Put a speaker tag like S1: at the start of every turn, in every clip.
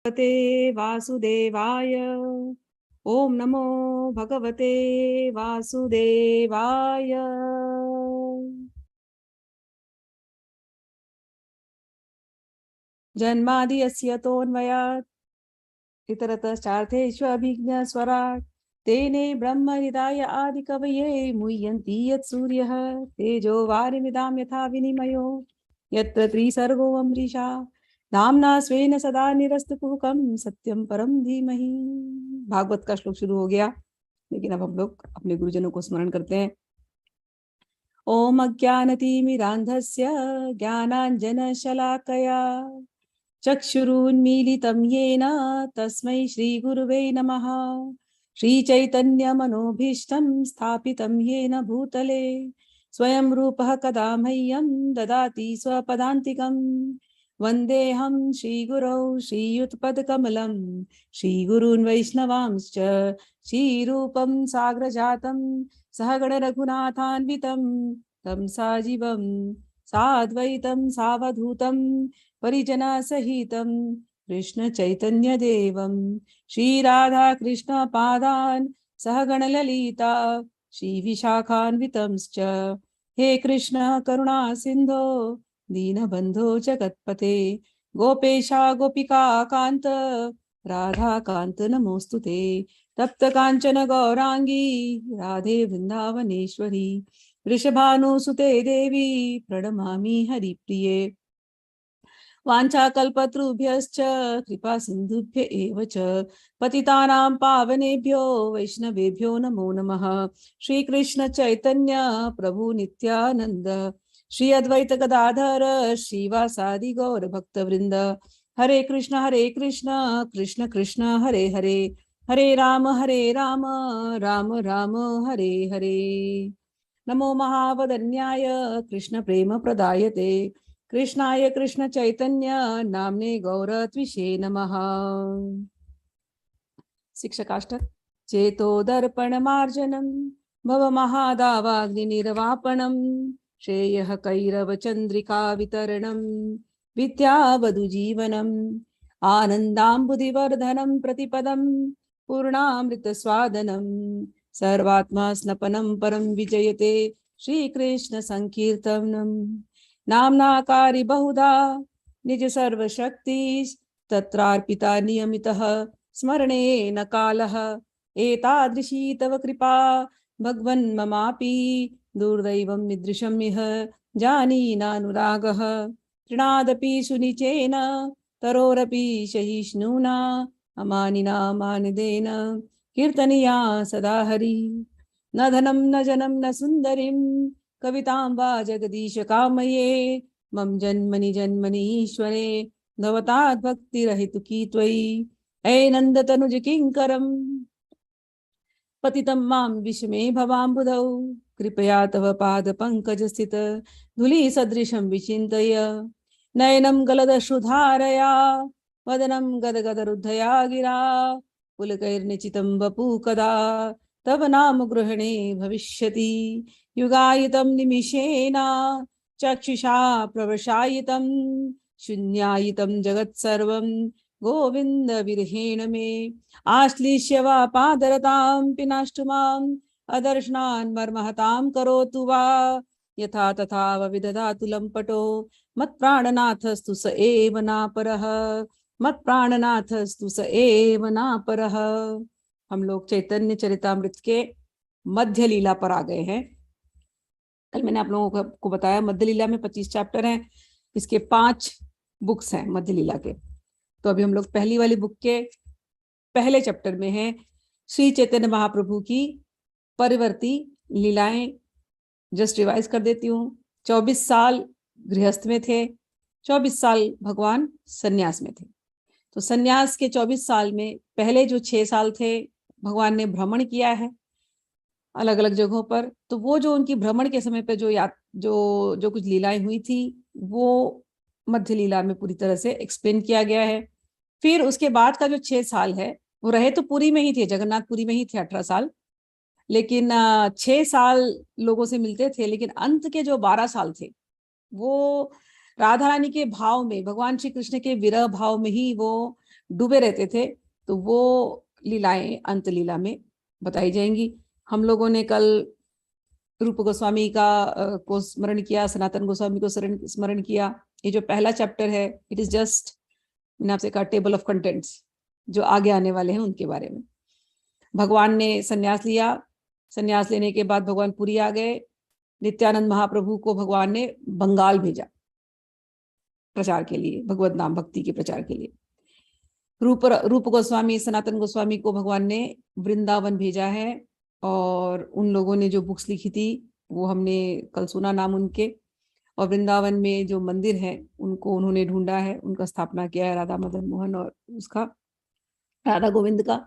S1: भगवते वासुदेवाय। ओम नमो भगवते वासुदेवाय। जन्माद्यस्य तोन्मयात् इतरतश्चार्थेष्वभिज्ञस्वराट् तेने ब्रह्महृदाय आदिकवये मुह्यन्ति यत्सूर्यः तेजो वारिमिदां यथा विनिमयो यत्र त्रिसर्गो अमृषा धाम्ना स्वेन सदा निरस्तकुहकं सत्यम परम धीमहि। भागवत का श्लोक शुरू हो गया, लेकिन अब हम लोग अपने गुरुजनों को स्मरण करते हैं। ओम अज्ञानतिमिरान्धस्य ज्ञानाञ्जनशलाकया चक्षुरुन्मीलितं येन तस्मै श्रीगुरुवे नमः। श्रीचैतन्यमनोभीष्टं स्थापितं येन भूतले स्वयं रूपः कदा मह्यं ददाति स्वपदान्तिकं। वन्देऽहं श्रीगुरौ श्रीयुतपदकमलं श्रीगुरून् वैष्णवांश्च श्रीरूपं साग्रजातं सहगण रघुनाथान्वितं तं साजीवं साद्वैतं सावधूतं परिजना सहितं कृष्ण चैतन्य देवं श्रीराधा कृष्ण पादान् सहगण ललिता श्री विशाखान्वितंश्च। हे कृष्ण करुणा सिंधो दीनबंधो जगत्पते गोपेशा गोपिका कांत राधा कांत नमोस्तुते। तप्त कांचन गौरांगी राधे वृंदावनेश्वरी वृषभानुसुते देवी प्रणमामि हरिप्रिये। वाञ्छाकल्पतरुभ्यश्च कृपा सिन्धुभ्य एव च पतितानां पावनेभ्यो वैष्णवेभ्यो नमो नमः। श्री कृष्ण चैतन्य प्रभु नित्यानंद श्री अद्वैत गदाधर श्रीवासादि गौर भक्तवृंद। हरे कृष्ण कृष्ण कृष्ण हरे हरे हरे राम राम राम हरे हरे। नमो महावदन्याय कृष्ण प्रेम प्रदायते कृष्णाय कृष्ण चैतन्य नामने गौरत्विषे नमः। शिक्षकाष्टक। चेतो दर्पण मार्जनम भव महादावाग्निर्वापणम श्रेयः कैरव चंद्रिका वितरणम विद्यावधु जीवनम आनंदाम्बुधिवर्धनम प्रतिपदम पूर्णामृत स्वादनम सर्वात्मा स्नपनम परम विजयते श्रीकृष्ण संकीर्तनम। नाम्नाकारि बहुधा निज सर्वशक्ति तत्रार्पिता नियमितः स्मरणे न कालः एतादृशी तव कृपा भगवन् ममापि दुर्दैवं मीदृशम् इह जानीनानुरागः तृणादपि सुनिचेन तरोरपि सहिष्णुना अमानिना मानिदेन कीर्तनीया सदा हरि। न धनं न जनं न सुन्दरीं कवितां वा जगदीश कामये मम जन्मनि जन्मनि ईश्वरे भवताद् भक्तिरहितुकी त्वयि। ऐ नन्दतनुज किङ्करं पतितं मां विषमे भवाम्बुधौ कृपया तव पादपङ्कजस्थित धूलिसदृशं विचिन्तय नयनं गलदश्रुधारया वदनं गदगदरुद्धया गिरा पुलकैर्निचितं वपु कदा तव नाम गृहणे भविष्यति। युगायितं निमिषेण चक्षुषा प्रवशायितं शून्यायितं जगत्सर्वं गोविन्द विरहेण मे आश्लिष्य वा पादरतां पिनाष्टु माम् अदर्शनान् मर्महतां करोतु वा यथा तथा विदधातु लम्पटो मत्प्राणनाथस्तु स एव नापरः मत्प्राणनाथस्तु स एव नापरः। हम लोग चैतन्य चरितामृत के मध्य लीला पर आ गए हैं। कल मैंने आप लोगों को बताया मध्य लीला में 25 चैप्टर हैं, इसके 5 बुक्स हैं मध्य लीला के। तो अभी हम लोग पहली वाली बुक के पहले चैप्टर में हैं। श्री चैतन्य महाप्रभु की परिवर्ती लीलाएं जस्ट रिवाइज कर देती हूँ। 24 साल गृहस्थ में थे, 24 साल भगवान सन्यास में थे। तो सन्यास के 24 साल में पहले जो 6 साल थे भगवान ने भ्रमण किया है अलग अलग जगहों पर। तो वो जो उनकी भ्रमण के समय पे जो कुछ लीलाएं हुई थी वो मध्य लीला में पूरी तरह से एक्सप्लेन किया गया है। फिर उसके बाद का जो 6 साल है वो रहे तो पुरी में ही थे, जगन्नाथपुरी में ही थे 18 साल, लेकिन 6 साल लोगों से मिलते थे, लेकिन अंत के जो 12 साल थे वो राधा रानी के भाव में, भगवान श्री कृष्ण के विरह भाव में ही वो डूबे रहते थे, तो वो लीलाएं अंत लीला में बताई जाएंगी। हम लोगों ने कल रूप गोस्वामी को स्मरण किया, सनातन गोस्वामी को स्मरण किया। ये जो पहला चैप्टर है, इट इज जस्ट, मैंने आपसे कहा, टेबल ऑफ कंटेंट्स, जो आगे आने वाले हैं उनके बारे में। भगवान ने संन्यास लिया, संन्यास लेने के बाद भगवान पुरी आ गए। नित्यानंद महाप्रभु को भगवान ने बंगाल भेजा प्रचार के लिए, भगवत नाम भक्ति के प्रचार के लिए। रूप गोस्वामी, सनातन गोस्वामी को भगवान ने वृंदावन भेजा है, और उन लोगों ने जो बुक्स लिखी थी वो हमने कल सुना नाम उनके। और वृंदावन में जो मंदिर है उनको उन्होंने ढूंढा है, उनका स्थापना किया है, राधा मदन मोहन और उसका, राधा गोविंद का,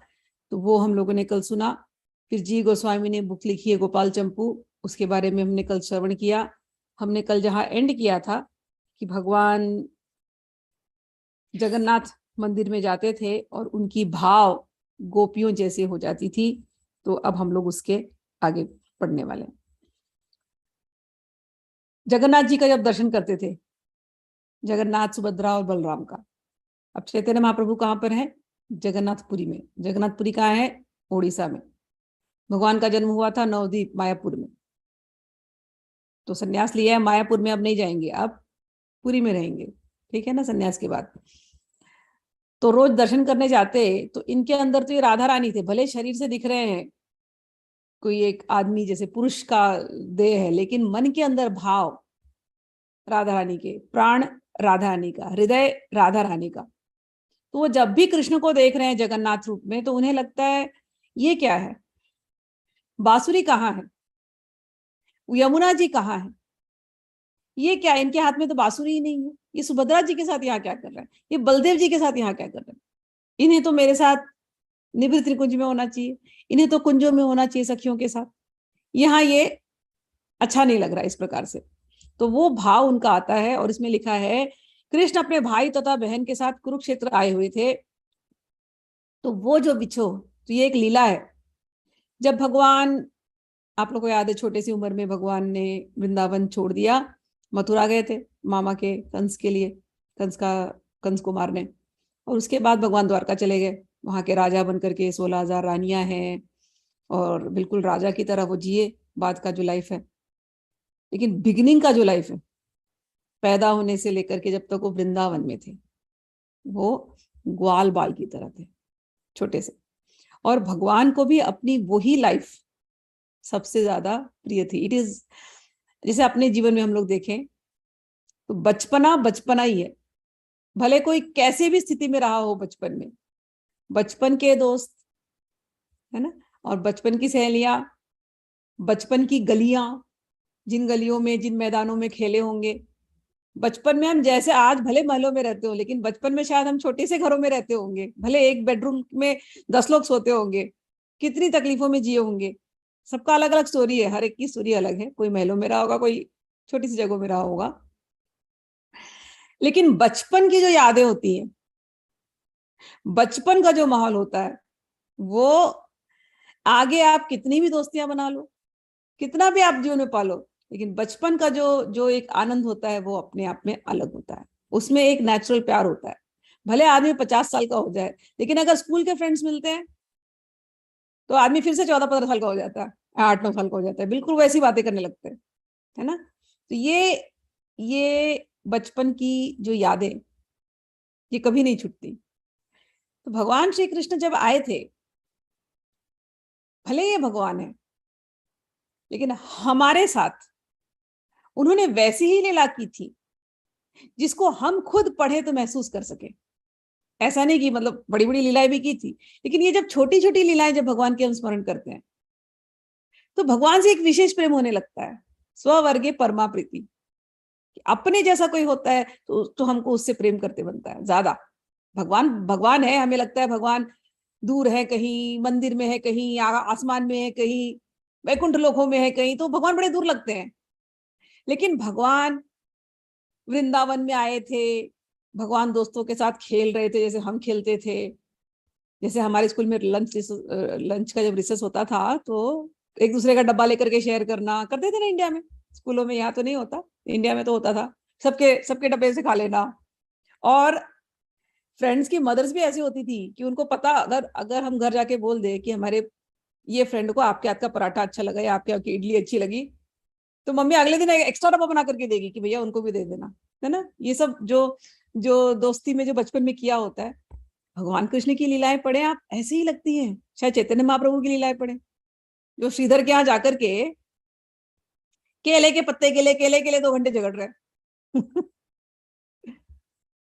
S1: तो वो हम लोगों ने कल सुना। फिर जी गोस्वामी ने बुक लिखी है गोपाल चंपू, उसके बारे में हमने कल श्रवण किया। हमने कल जहाँ एंड किया था कि भगवान जगन्नाथ मंदिर में जाते थे और उनकी भाव गोपियों जैसे हो जाती थी, तो अब हम लोग उसके आगे पढ़ने वाले हैं। जगन्नाथ जी का जब दर्शन करते थे, जगन्नाथ, सुभद्रा और बलराम का, अब चैतन्य महाप्रभु कहाँ पर है? जगन्नाथपुरी में। जगन्नाथपुरी कहाँ है? ओडिशा में। भगवान का जन्म हुआ था नवद्वीप मायापुर में, तो सन्यास लिया है मायापुर में, अब नहीं जाएंगे, अब पुरी में रहेंगे, ठीक है ना, सन्यास के बाद। तो रोज दर्शन करने जाते, तो इनके अंदर तो ये राधा रानी थे, भले शरीर से दिख रहे हैं कोई एक आदमी जैसे पुरुष का देह है, लेकिन मन के अंदर भाव राधा रानी के, प्राण राधा रानी का, हृदय राधा रानी का। तो वो जब भी कृष्ण को देख रहे हैं जगन्नाथ रूप में, तो उन्हें लगता है ये क्या है, बांसुरी कहाँ है, यमुना जी कहाँ है, ये क्या, इनके हाथ में तो बांसुरी ही नहीं है, ये सुभद्रा जी के साथ यहाँ क्या कर रहे हैं, ये बलदेव जी के साथ यहाँ क्या कर रहे हैं, इन्हें तो मेरे साथ निवृत्त त्रिकुंज में होना चाहिए, इन्हें तो कुंजों में होना चाहिए सखियों के साथ, यहाँ ये अच्छा नहीं लग रहा इस प्रकार से। तो वो भाव उनका आता है, और इसमें लिखा है कृष्ण अपने भाई तथा बहन के साथ कुरुक्षेत्र आए हुए थे, तो वो जो बिछो, तो ये एक लीला है। जब भगवान, आप लोग को याद है, छोटे सी उम्र में भगवान ने वृंदावन छोड़ दिया, मथुरा गए थे मामा के कंस के लिए, कंस को मारने, और उसके बाद भगवान द्वारका चले गए, वहां के राजा बन करके 16,000 रानियां हैं, और बिल्कुल राजा की तरह वो जिए बाद का जो लाइफ है। लेकिन बिगिनिंग का जो लाइफ है, पैदा होने से लेकर के जब तक वो वृंदावन में थे, वो ग्वाल बाल की तरह थे, छोटे से। और भगवान को भी अपनी वही लाइफ सबसे ज्यादा प्रिय थी। इट इज, जैसे अपने जीवन में हम लोग देखें तो बचपना बचपना ही है, भले कोई कैसे भी स्थिति में रहा हो बचपन में, बचपन के दोस्त है ना, और बचपन की सहेलियां, बचपन की गलियां, जिन गलियों में, जिन मैदानों में खेले होंगे बचपन में। हम जैसे आज भले महलों में रहते हो, लेकिन बचपन में शायद हम छोटे से घरों में रहते होंगे, भले एक बेडरूम में 10 लोग सोते होंगे, कितनी तकलीफों में जिए होंगे। सबका अलग अलग स्टोरी है, हर एक की स्टोरी अलग है, कोई महलों में रहा होगा, कोई छोटी सी जगहों में रहा होगा। लेकिन बचपन की जो यादें होती हैं, बचपन का जो माहौल होता है, वो आगे आप कितनी भी दोस्तियां बना लो, कितना भी आप जीवन में पालो, लेकिन बचपन का जो जो एक आनंद होता है वो अपने आप में अलग होता है। उसमें एक नेचुरल प्यार होता है, भले आदमी 50 साल का हो जाए, लेकिन अगर स्कूल के फ्रेंड्स मिलते हैं तो आदमी फिर से 14-15 साल का हो जाता है, 8-9 साल का हो जाता है, बिल्कुल वैसी बातें करने लगते हैं, है ना। तो ये बचपन की जो यादें, ये कभी नहीं छूटती। तो भगवान श्री कृष्ण जब आए थे, भले ये भगवान है, लेकिन हमारे साथ उन्होंने वैसी ही लीला की थी जिसको हम खुद पढ़े तो महसूस कर सके। ऐसा नहीं कि मतलब बड़ी बड़ी लीलाएं भी की थी, लेकिन ये जब छोटी छोटी लीलाएं जब भगवान के हम स्मरण करते हैं, तो भगवान से एक विशेष प्रेम होने लगता है, स्ववर्गे परमा प्रीति। अपने जैसा कोई होता है तो हमको उससे प्रेम करते बनता है ज्यादा। भगवान भगवान है, हमें लगता है भगवान दूर है, कहीं मंदिर में है, कहीं आसमान में है, कहीं वैकुंठ लोकों में है, कहीं, तो भगवान बड़े दूर लगते हैं। लेकिन भगवान वृंदावन में आए थे, भगवान दोस्तों के साथ खेल रहे थे जैसे हम खेलते थे। जैसे हमारे स्कूल में लंच का जब रिसेस होता था, तो एक दूसरे का डब्बा लेकर के शेयर करना करते थे ना इंडिया में, स्कूलों में। यहाँ तो नहीं होता, इंडिया में तो होता था, सबके सबके डब्बे से खा लेना। और फ्रेंड्स की मदर्स भी ऐसी होती थी कि उनको पता, अगर अगर हम घर जाके बोल दे कि हमारे ये फ्रेंड को आपके हाथ का पराठा अच्छा लगा या आपके हाथ की इडली अच्छी लगी, तो मम्मी अगले दिन एक्स्ट्रा डब्बा बना करके देगी कि भैया उनको भी दे देना, है ना। ये सब जो जो दोस्ती में जो बचपन में किया होता है। भगवान कृष्ण की लीलाएं पढ़े आप, ऐसी ही लगती हैं। शायद चैतन्य महाप्रभु की लीलाएं पढ़े, जो श्रीधर के यहाँ जाकर के केले के पत्ते के लिए 2 घंटे झगड़ रहे हैं।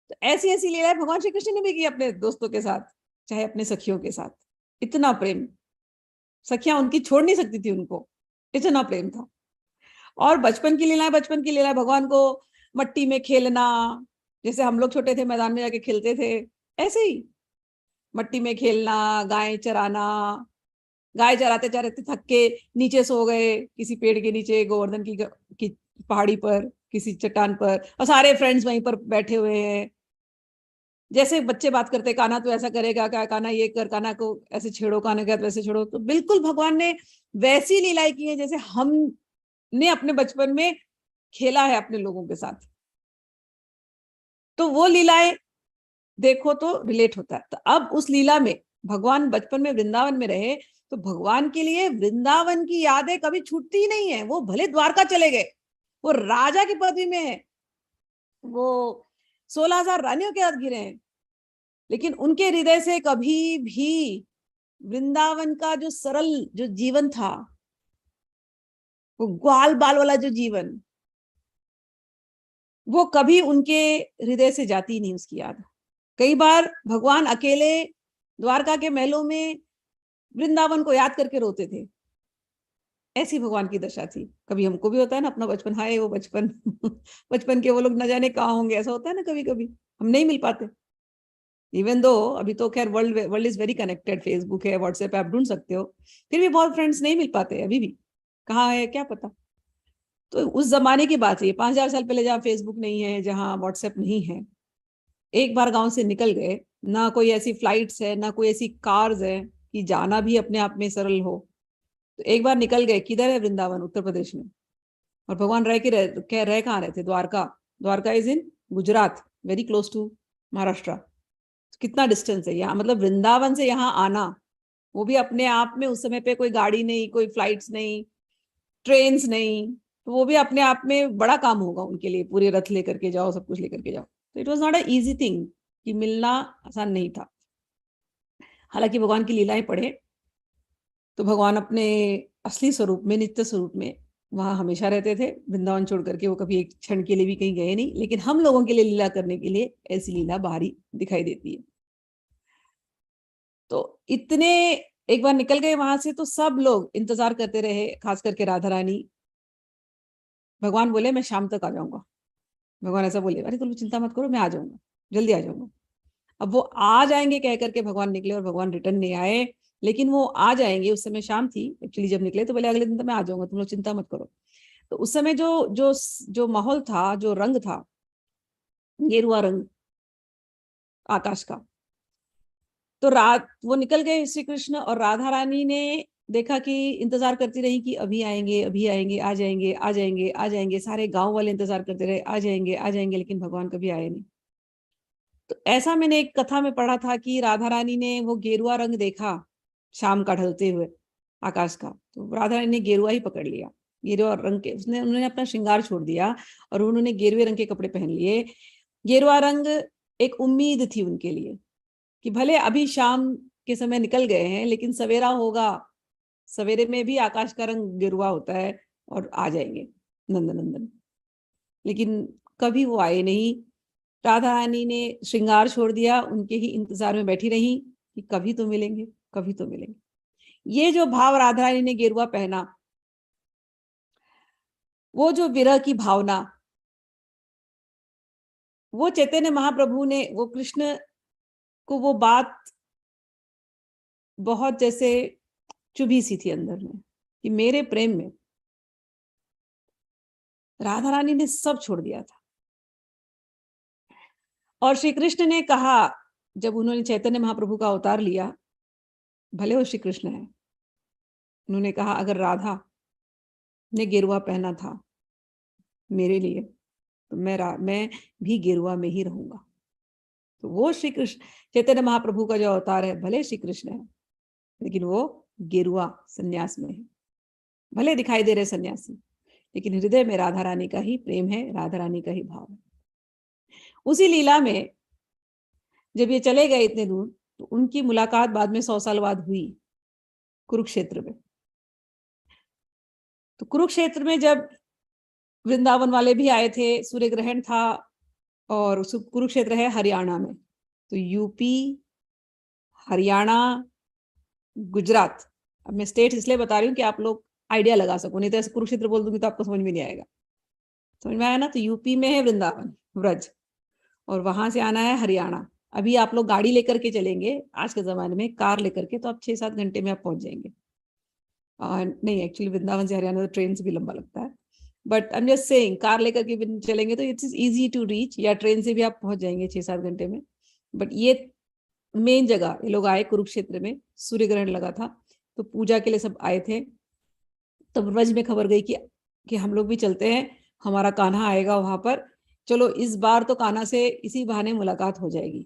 S1: तो ऐसी ऐसी लीलाएं भगवान श्री कृष्ण ने भी की अपने दोस्तों के साथ, चाहे अपने सखियों के साथ। इतना प्रेम, सखियां उनकी छोड़ नहीं सकती थी उनको, इतना प्रेम था। और बचपन की लीलाएं, बचपन की लीलाएं, भगवान को मट्टी में खेलना, जैसे हम लोग छोटे थे मैदान में जाके खेलते थे, ऐसे ही मट्टी में खेलना, गाय चराना, गाय चराते चराते थक के नीचे सो गए किसी पेड़ के नीचे, गोवर्धन की पहाड़ी पर, किसी चट्टान पर, और सारे फ्रेंड्स वहीं पर बैठे हुए हैं। जैसे बच्चे बात करते, कान्हा तो ऐसा करेगा क्या, कान्हा ये कर, कान्हा को ऐसे छेड़ो, कान्हा के हाथ वैसे छेड़ो। तो बिल्कुल भगवान ने वैसी लीलाएं की है जैसे हमने अपने बचपन में खेला है अपने लोगों के साथ। तो वो लीलाएं देखो तो रिलेट होता है। तो अब उस लीला में भगवान बचपन में वृंदावन में रहे, तो भगवान के लिए वृंदावन की यादें कभी छूटती ही नहीं है। वो भले द्वारका चले गए, वो राजा की पदवी में है, वो 16,000 रानियों के हाथ गिरे हैं, लेकिन उनके हृदय से कभी भी वृंदावन का जो सरल जो जीवन था, वो ग्वाल बाल वाला जो जीवन, वो कभी उनके हृदय से जाती नहीं उसकी याद। कई बार भगवान अकेले द्वारका के महलों में वृंदावन को याद करके रोते थे। ऐसी भगवान की दशा थी। कभी हमको भी होता है ना अपना बचपन, हाय वो बचपन। बचपन के वो लोग न जाने कहाँ होंगे, ऐसा होता है ना कभी कभी, हम नहीं मिल पाते। इवन दो अभी तो खैर world world is very connected, Facebook है, व्हाट्सएप है, आप ढूंढ सकते हो, फिर भी बहुत फ्रेंड्स नहीं मिल पाते अभी भी, कहाँ है क्या पता। तो उस जमाने की बात है, 5,000 साल पहले, जहाँ फेसबुक नहीं है, जहाँ व्हाट्सएप नहीं है, एक बार गांव से निकल गए, ना कोई ऐसी फ्लाइट्स है, ना कोई ऐसी कार्स है कि जाना भी अपने आप में सरल हो। तो एक बार निकल गए, किधर है वृंदावन, उत्तर प्रदेश में। और भगवान रह कहाँ रहे थे, Dwarka. Dwarka is in Gujarat, very close to Maharashtra. कितना डिस्टेंस है यहाँ, मतलब वृंदावन से यहाँ आना, वो भी अपने आप में उस समय पे कोई गाड़ी नहीं, कोई फ्लाइट्स नहीं, ट्रेन्स नहीं, तो वो भी अपने आप में बड़ा काम होगा उनके लिए, पूरे रथ लेकर के जाओ, सब कुछ लेकर के जाओ। तो it was not a easy thing, कि मिलना आसान नहीं था। हालांकि भगवान की लीलाएं पढ़े तो भगवान अपने असली स्वरूप में, नित्य स्वरूप में वहां हमेशा रहते थे। वृंदावन छोड़ करके वो कभी एक क्षण के लिए भी कहीं गए नहीं, लेकिन हम लोगों के लिए लीला करने के लिए ऐसी लीला बाहरी दिखाई देती है। तो इतने, एक बार निकल गए वहां से तो सब लोग इंतजार करते रहे, खास करके राधा रानी। भगवान बोले मैं शाम तक आ जाऊंगा। भगवान ऐसा बोले, अरे तुम चिंता मत करो, मैं आ जाऊंगा, जल्दी आ जाऊंगा। अब वो आ जाएंगे कह करके भगवान निकले, और भगवान रिटर्न नहीं आए। लेकिन वो आ जाएंगे, उस समय शाम थी एक्चुअली जब निकले, तो बोले अगले दिन तो मैं आ जाऊंगा, तुम लोग चिंता मत करो। तो उस समय जो जो जो माहौल था, जो रंग था, गेरुआ रंग आकाश का। तो रात वो निकल गए श्री कृष्ण, और राधा रानी ने देखा कि इंतजार करती रही कि अभी आएंगे, अभी आएंगे, आ जाएंगे, आ जाएंगे, आ जाएंगे, सारे गांव वाले इंतजार करते रहे, आ जाएंगे, आ जाएंगे, लेकिन भगवान कभी आए नहीं। तो ऐसा मैंने एक कथा में पढ़ा था कि राधा रानी ने वो गेरुआ रंग देखा शाम का ढलते हुए आकाश का, तो राधा रानी ने गेरुआ ही पकड़ लिया। गेरुआ रंग के उन्होंने अपना श्रृंगार छोड़ दिया, और उन्होंने गेरुए रंग के कपड़े पहन लिए। गेरुआ रंग एक उम्मीद थी उनके लिए, कि भले अभी शाम के समय निकल गए हैं, लेकिन सवेरा होगा, सवेरे में भी आकाश का रंग गेरुआ होता है, और आ जाएंगे नंदनंदन। लेकिन कभी वो आए नहीं। राधा रानी ने श्रृंगार छोड़ दिया, उनके ही इंतजार में बैठी रही कि कभी तो मिलेंगे, कभी तो मिलेंगे। ये जो भाव राधा रानी ने गेरुआ पहना, वो जो विरह की भावना, वो चैतन्य महाप्रभु ने, वो कृष्ण को वो बात बहुत जैसे चुभी सी थी अंदर में, कि मेरे प्रेम में राधा रानी ने सब छोड़ दिया था। और श्री कृष्ण ने कहा, जब उन्होंने चैतन्य महाप्रभु का अवतार लिया, भले वो श्री कृष्ण है, उन्होंने कहा अगर राधा ने गेरुआ पहना था मेरे लिए, तो मैं भी गेरुआ में ही रहूंगा। तो वो श्री कृष्ण चैतन्य महाप्रभु का जो अवतार है, भले श्री कृष्ण है लेकिन वो गेरुआ सन्यास में है, भले दिखाई दे रहे सन्यासी, लेकिन हृदय में राधा रानी का ही प्रेम है, राधा रानी का ही भाव है। उसी लीला में जब ये चले गए इतने दूर, तो उनकी मुलाकात बाद में 100 साल बाद हुई कुरुक्षेत्र में। तो कुरुक्षेत्र में जब वृंदावन वाले भी आए थे, सूर्य ग्रहण था, और कुरुक्षेत्र है हरियाणा में, तो यूपी, हरियाणा, गुजरात, अब मैं स्टेट इसलिए बता रही हूँ कि आप लोग आइडिया लगा सको, नहीं तो ऐसे कुरुक्षेत्र बोल दूंगी तो आपको समझ में नहीं आएगा। समझ में आया ना? तो यूपी में है वृंदावन ब्रज, और वहां से आना है हरियाणा। अभी आप लोग गाड़ी लेकर के चलेंगे आज के जमाने में, कार लेकर के, तो आप 6-7 घंटे में आप पहुंच जाएंगे। नहीं, एक्चुअली वृंदावन से हरियाणा तो ट्रेन से भी लंबा लगता है, but I am just saying car लेकर के चलेंगे तो इट्स इजी टू रीच, या ट्रेन से भी आप पहुंच जाएंगे 6-7 घंटे में। बट ये मेन जगह ये लोग आए कुरुक्षेत्र में, सूर्य ग्रहण लगा था, तो पूजा के लिए सब आए थे। तब ब्रज में खबर गई कि हम लोग भी चलते हैं, हमारा कान्हा आएगा वहां पर, चलो इस बार तो कान्हा से इसी बहाने मुलाकात हो जाएगी।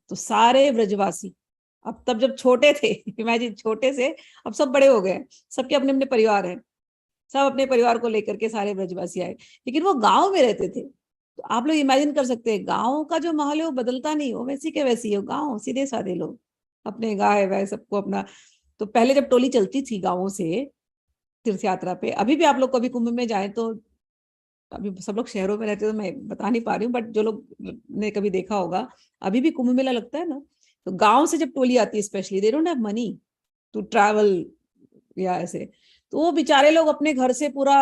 S1: तो सारे ब्रजवासी, अब तब जब छोटे थे इमेजिन, छोटे से अब सब बड़े हो गए, सबके अपने अपने परिवार हैं, सब अपने परिवार को लेकर के सारे ब्रजवासी आए। लेकिन वो गांव में रहते थे, तो आप लोग इमेजिन कर सकते हैं, गांव का जो माहौल है वो बदलता नहीं, वो वैसी के वैसी है, गांव सीधे साधे लोग, अपने गाय वाय सबको अपना। तो पहले जब टोली चलती थी गांवों से तीर्थ यात्रा पे, अभी भी आप लोग कभी कुंभ में जाए तो, अभी सब लोग शहरों में रहते तो मैं बता नहीं पा रही हूँ, बट जो लोग ने कभी देखा होगा, अभी भी कुंभ मेला लगता है ना, तो गांव से जब टोली आती है, specially they don't have money to travel या ऐसे, तो वो बेचारे लोग अपने घर से पूरा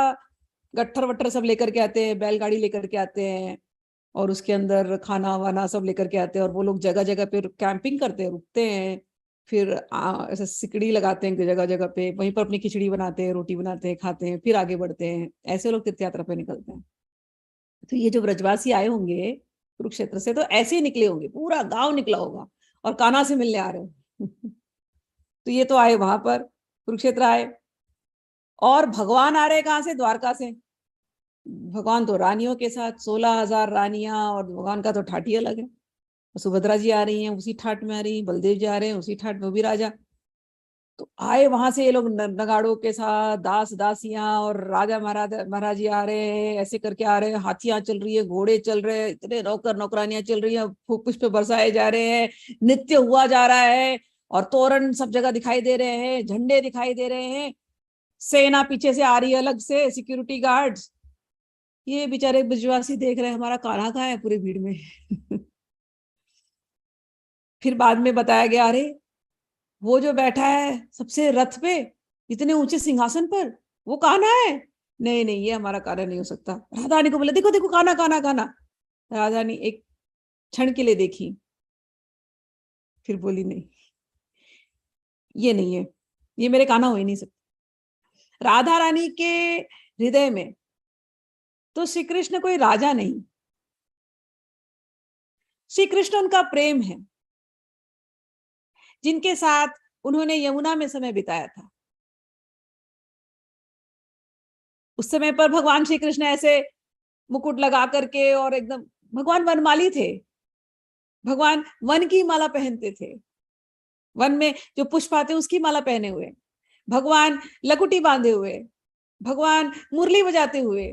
S1: गट्ठर वट्ठर सब लेकर के आते हैं, बैलगाड़ी लेकर के आते हैं, और उसके अंदर खाना वाना सब लेकर के आते हैं, और वो लोग जगह जगह पे कैंपिंग करते हैं, रुकते हैं, फिर ऐसे सिकड़ी लगाते हैं जगह जगह पे, वहीं पर अपनी खिचड़ी बनाते हैं, रोटी बनाते हैं, खाते हैं, फिर आगे बढ़ते हैं। ऐसे लोग तीर्थ यात्रा पे निकलते हैं। तो ये जो ब्रजवासी आए होंगे कुरुक्षेत्र से, तो ऐसे ही निकले होंगे, पूरा गांव निकला होगा और कान्हा से मिलने आ रहे हो तो ये तो आए वहां पर, कुरुक्षेत्र आए, और भगवान आ रहे कहाँ से? द्वारका से। भगवान तो रानियों के साथ, 16,000 रानियां, और भगवान का तो ठाठ ही अलग है। सुभद्रा जी आ रही हैं, उसी ठाट में आ रही हैं, बलदेव जी आ रहे हैं उसी ठाट में, वो भी राजा। तो आए वहां से ये लोग नगाड़ों के साथ, दास दासियां, और राजा महाराज जी आ रहे हैं, ऐसे करके आ रहे हैं, हाथियां चल रही है, घोड़े चल रहे हैं, इतने नौकर नौकरानियां चल रही हैं, पुष्प बरसाए जा रहे हैं, नृत्य हुआ जा रहा है, और तोरण सब जगह दिखाई दे रहे हैं, झंडे दिखाई दे रहे हैं, सेना पीछे से आ रही है, अलग से सिक्योरिटी गार्ड्स। ये बेचारे ब्रजवासी देख रहे हैं हमारा कान्हा कहाँ है पूरी भीड़ में फिर बाद में बताया गया, अरे वो जो बैठा है सबसे रथ पे, इतने ऊंचे सिंहासन पर, वो कान्हा है। नहीं नहीं, ये हमारा कान्हा नहीं हो सकता। राधा रानी को बोले, देखो देखो कान्हा कान्हा कान्हा। राधा रानी एक क्षण के लिए देखी, फिर बोली, नहीं, ये नहीं है, ये मेरे कान्हा हो ही नहीं सकता। राधा रानी के हृदय में तो श्री कृष्ण कोई राजा नहीं, श्री कृष्ण उनका प्रेम है, जिनके साथ उन्होंने यमुना में समय बिताया था। उस समय पर भगवान श्री कृष्ण ऐसे मुकुट लगा करके, और एकदम भगवान वनमाली थे, भगवान वन की माला पहनते थे, वन में जो पुष्प आते उसकी माला पहने हुए, भगवान लकुटी बांधे हुए, भगवान मुरली बजाते हुए,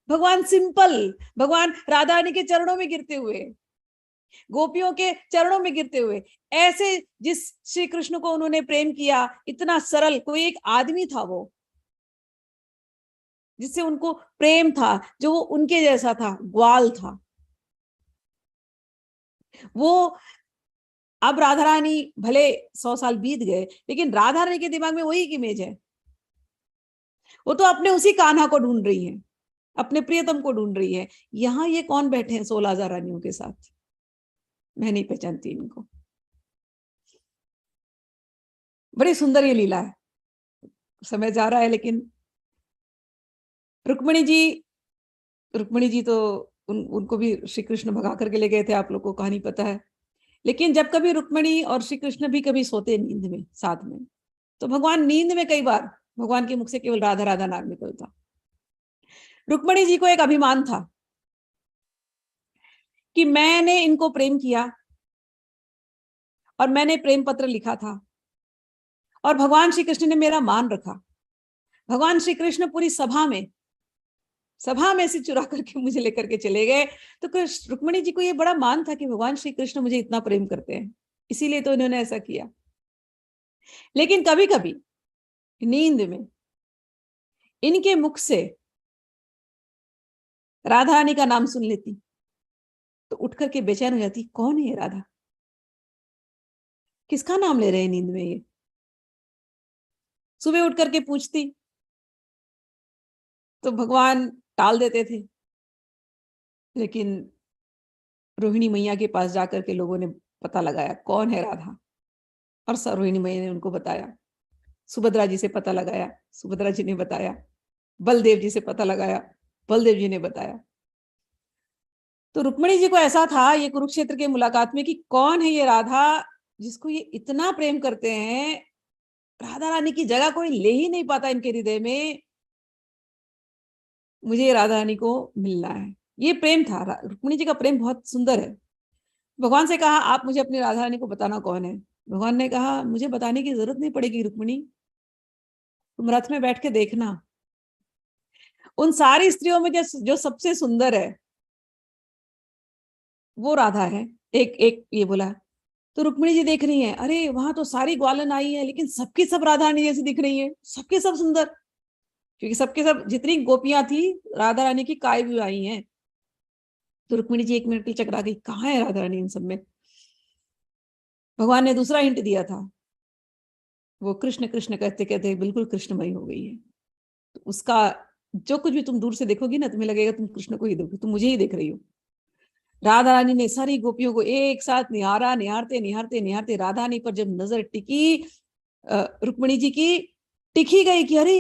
S1: भगवान सिंपल, भगवान राधा रानी के चरणों में गिरते हुए, गोपियों के चरणों में गिरते हुए, ऐसे जिस श्री कृष्ण को उन्होंने प्रेम किया, इतना सरल, कोई एक आदमी था वो जिससे उनको प्रेम था, जो उनके जैसा था, ग्वाल था वो। अब राधा रानी, भले 100 साल बीत गए, लेकिन राधा रानी के दिमाग में वही एक इमेज है। वो तो अपने उसी कान्हा को ढूंढ रही है, अपने प्रियतम को ढूंढ रही है। यहाँ ये कौन बैठे हैं 16,000 रानियों के साथ? मैं नहीं पहचानती इनको। बड़ी सुंदर ये लीला है। समय जा रहा है, लेकिन रुक्मिणी जी, रुक्मिणी जी तो उनको भी श्री कृष्ण भगा करके ले गए थे, आप लोग को कहानी पता है। लेकिन जब कभी रुक्मिणी और श्री कृष्ण भी कभी सोते नींद में साथ में, तो भगवान नींद में कई बार भगवान के मुख से केवल राधा राधा नाम निकलता। रुक्मिणी जी को एक अभिमान था कि मैंने इनको प्रेम किया और मैंने प्रेम पत्र लिखा था और भगवान श्री कृष्ण ने मेरा मान रखा। भगवान श्री कृष्ण पूरी सभा में से चुरा करके मुझे लेकर के चले गए। तो रुक्मिणी जी को ये बड़ा मान था कि भगवान श्री कृष्ण मुझे इतना प्रेम करते हैं, इसीलिए तो इन्होंने ऐसा किया। लेकिन कभी कभी नींद में इनके मुख से राधा रानी का नाम सुन लेती तो उठ करके बेचैन हो जाती, कौन है ये राधा, किसका नाम ले रहे हैं नींद में ये। सुबह उठ करके पूछती तो भगवान टाल देते थे, लेकिन रोहिणी मैया के पास जाकर के लोगों ने पता लगाया कौन है राधा, और रोहिणी मैया ने उनको बताया। सुभद्रा जी से पता लगाया, सुभद्रा जी ने बताया। बलदेव जी से पता लगाया, बलदेव जी ने बताया। तो रुक्मिणी जी को ऐसा था ये कुरुक्षेत्र के मुलाकात में कि कौन है ये राधा जिसको ये इतना प्रेम करते हैं। राधा रानी की जगह कोई ले ही नहीं पाता इनके हृदय में, मुझे राधा रानी को मिलना है। ये प्रेम था, रुक्मिणी जी का प्रेम बहुत सुंदर है। भगवान से कहा आप मुझे अपनी राधा रानी को बताना कौन है। भगवान ने कहा मुझे बताने की जरूरत नहीं पड़ेगी रुक्मिणी, तुम रथ में बैठ के देखना, उन सारी स्त्रियों में जो सबसे सुंदर है वो राधा है। एक एक ये बोला। तो रुक्मिणी जी देख रही है, अरे वहां तो सारी ग्वालन आई है लेकिन सबकी सब राधा रानी जैसी दिख रही है, सबके सब सुंदर, क्योंकि सबके सब जितनी गोपियां थी राधा रानी की काय भी आई हैं। तो रुक्मिणी जी एक मिनट की चकरा गई, कहाँ है राधा रानी इन सब में। भगवान ने दूसरा हिंट दिया था, वो कृष्ण कृष्ण कहते कहते बिल्कुल कृष्णमयी हो गई है। तो उसका जो कुछ भी तुम दूर से देखोगी ना, तुम्हें लगेगा तुम कृष्ण को ही देखोगे, तुम मुझे ही देख रही हो। राधा रानी ने सारी गोपियों को एक साथ निहारा, निहारते निहारते निहारते राधा रानी पर जब नजर टिकी रुक्मिणी जी की, टिकी गई कि अरे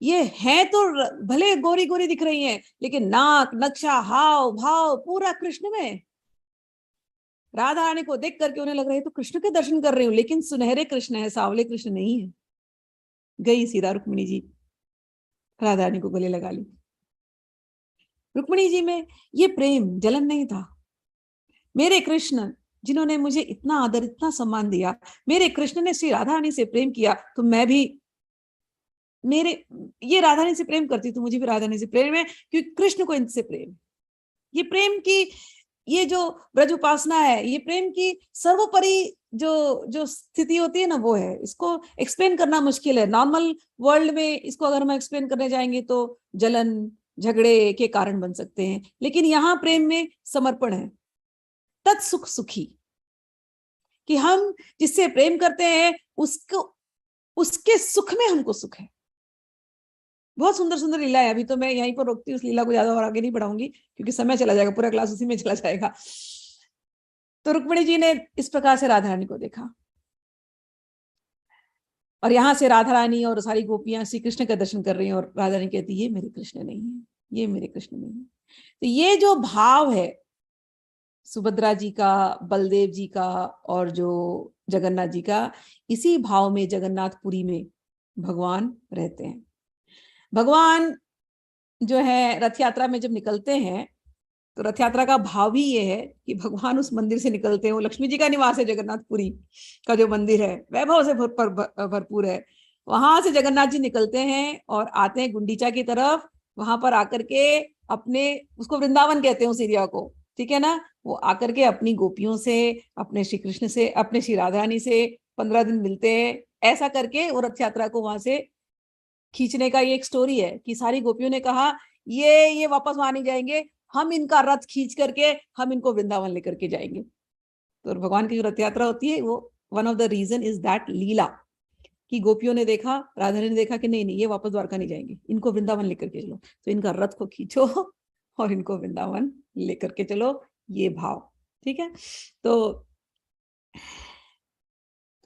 S1: ये है तो भले गोरी गोरी दिख रही हैं लेकिन नाक नक्शा हाव भाव पूरा कृष्ण में। राधा रानी को देख करके उन्हें लग रहा है तो कृष्ण के दर्शन कर रही हूँ, लेकिन सुनहरे कृष्ण है, सावले कृष्ण नहीं है। गई सीधा रुक्मिणी जी, राधा रानी को गले लगा ली। रुक्मिणी जी में ये प्रेम जलन नहीं था। मेरे कृष्ण जिन्होंने मुझे इतना आदर इतना सम्मान दिया, मेरे कृष्ण ने श्री राधा रानी से प्रेम किया, तो मैं भी मेरे ये राधा रानी से प्रेम करती तो मुझे भी राधा रानी से प्रेम है, क्योंकि कृष्ण को इनसे प्रेम। ये प्रेम की ये जो ब्रज उपासना है, ये प्रेम की सर्वोपरि जो जो स्थिति होती है ना, वो है। इसको एक्सप्लेन करना मुश्किल है। नॉर्मल वर्ल्ड में इसको अगर हम एक्सप्लेन करने जाएंगे तो जलन झगड़े के कारण बन सकते हैं, लेकिन यहाँ प्रेम में समर्पण है, तत्सुख सुखी, कि हम जिससे प्रेम करते हैं उसको उसके सुख में हमको सुख है। बहुत सुंदर सुंदर लीला है। अभी तो मैं यहीं पर रोकती हूँ, उस लीला को ज्यादा और आगे नहीं बढ़ाऊंगी क्योंकि समय चला जाएगा, पूरा क्लास उसी में चला जाएगा। तो रुक्मिणी जी ने इस प्रकार से राधा रानी को देखा, और यहाँ से राधा रानी और सारी गोपियां श्री कृष्ण का दर्शन कर रही हैं, और राधा रानी कहती ये मेरे कृष्ण नहीं है, ये मेरे कृष्ण नहीं है। तो ये जो भाव है सुभद्रा जी का, बलदेव जी का और जो जगन्नाथ जी का, इसी भाव में जगन्नाथपुरी में भगवान रहते हैं। भगवान जो है रथ यात्रा में जब निकलते हैं तो रथ यात्रा का भाव ही ये है कि भगवान उस मंदिर से निकलते हैं। वो लक्ष्मी जी का निवास है, जगन्नाथपुरी का जो मंदिर है वैभव से भरपूर है। वहां से जगन्नाथ जी निकलते हैं और आते हैं गुंडीचा की तरफ। वहां पर आकर के अपने, उसको वृंदावन कहते हैं उस एरिया को, ठीक है ना, वो आकर के अपनी गोपियों से, अपने श्री कृष्ण से, अपने श्री राधा रानी से 15 दिन मिलते हैं। ऐसा करके वो रथ यात्रा को वहां से खींचने का ये एक स्टोरी है कि सारी गोपियों ने कहा ये वापस वहां नहीं जाएंगे, हम इनका रथ खींच करके हम इनको वृंदावन लेकर के जाएंगे। तो भगवान की जो रथ यात्रा होती है वो one of the reason is that leela, कि गोपियों ने देखा, राधा ने देखा कि नहीं नहीं ये वापस द्वारका नहीं जाएंगे, इनको वृंदावन लेकर के चलो, तो इनका रथ को खींचो और इनको वृंदावन लेकर के चलो, ये भाव। ठीक है। तो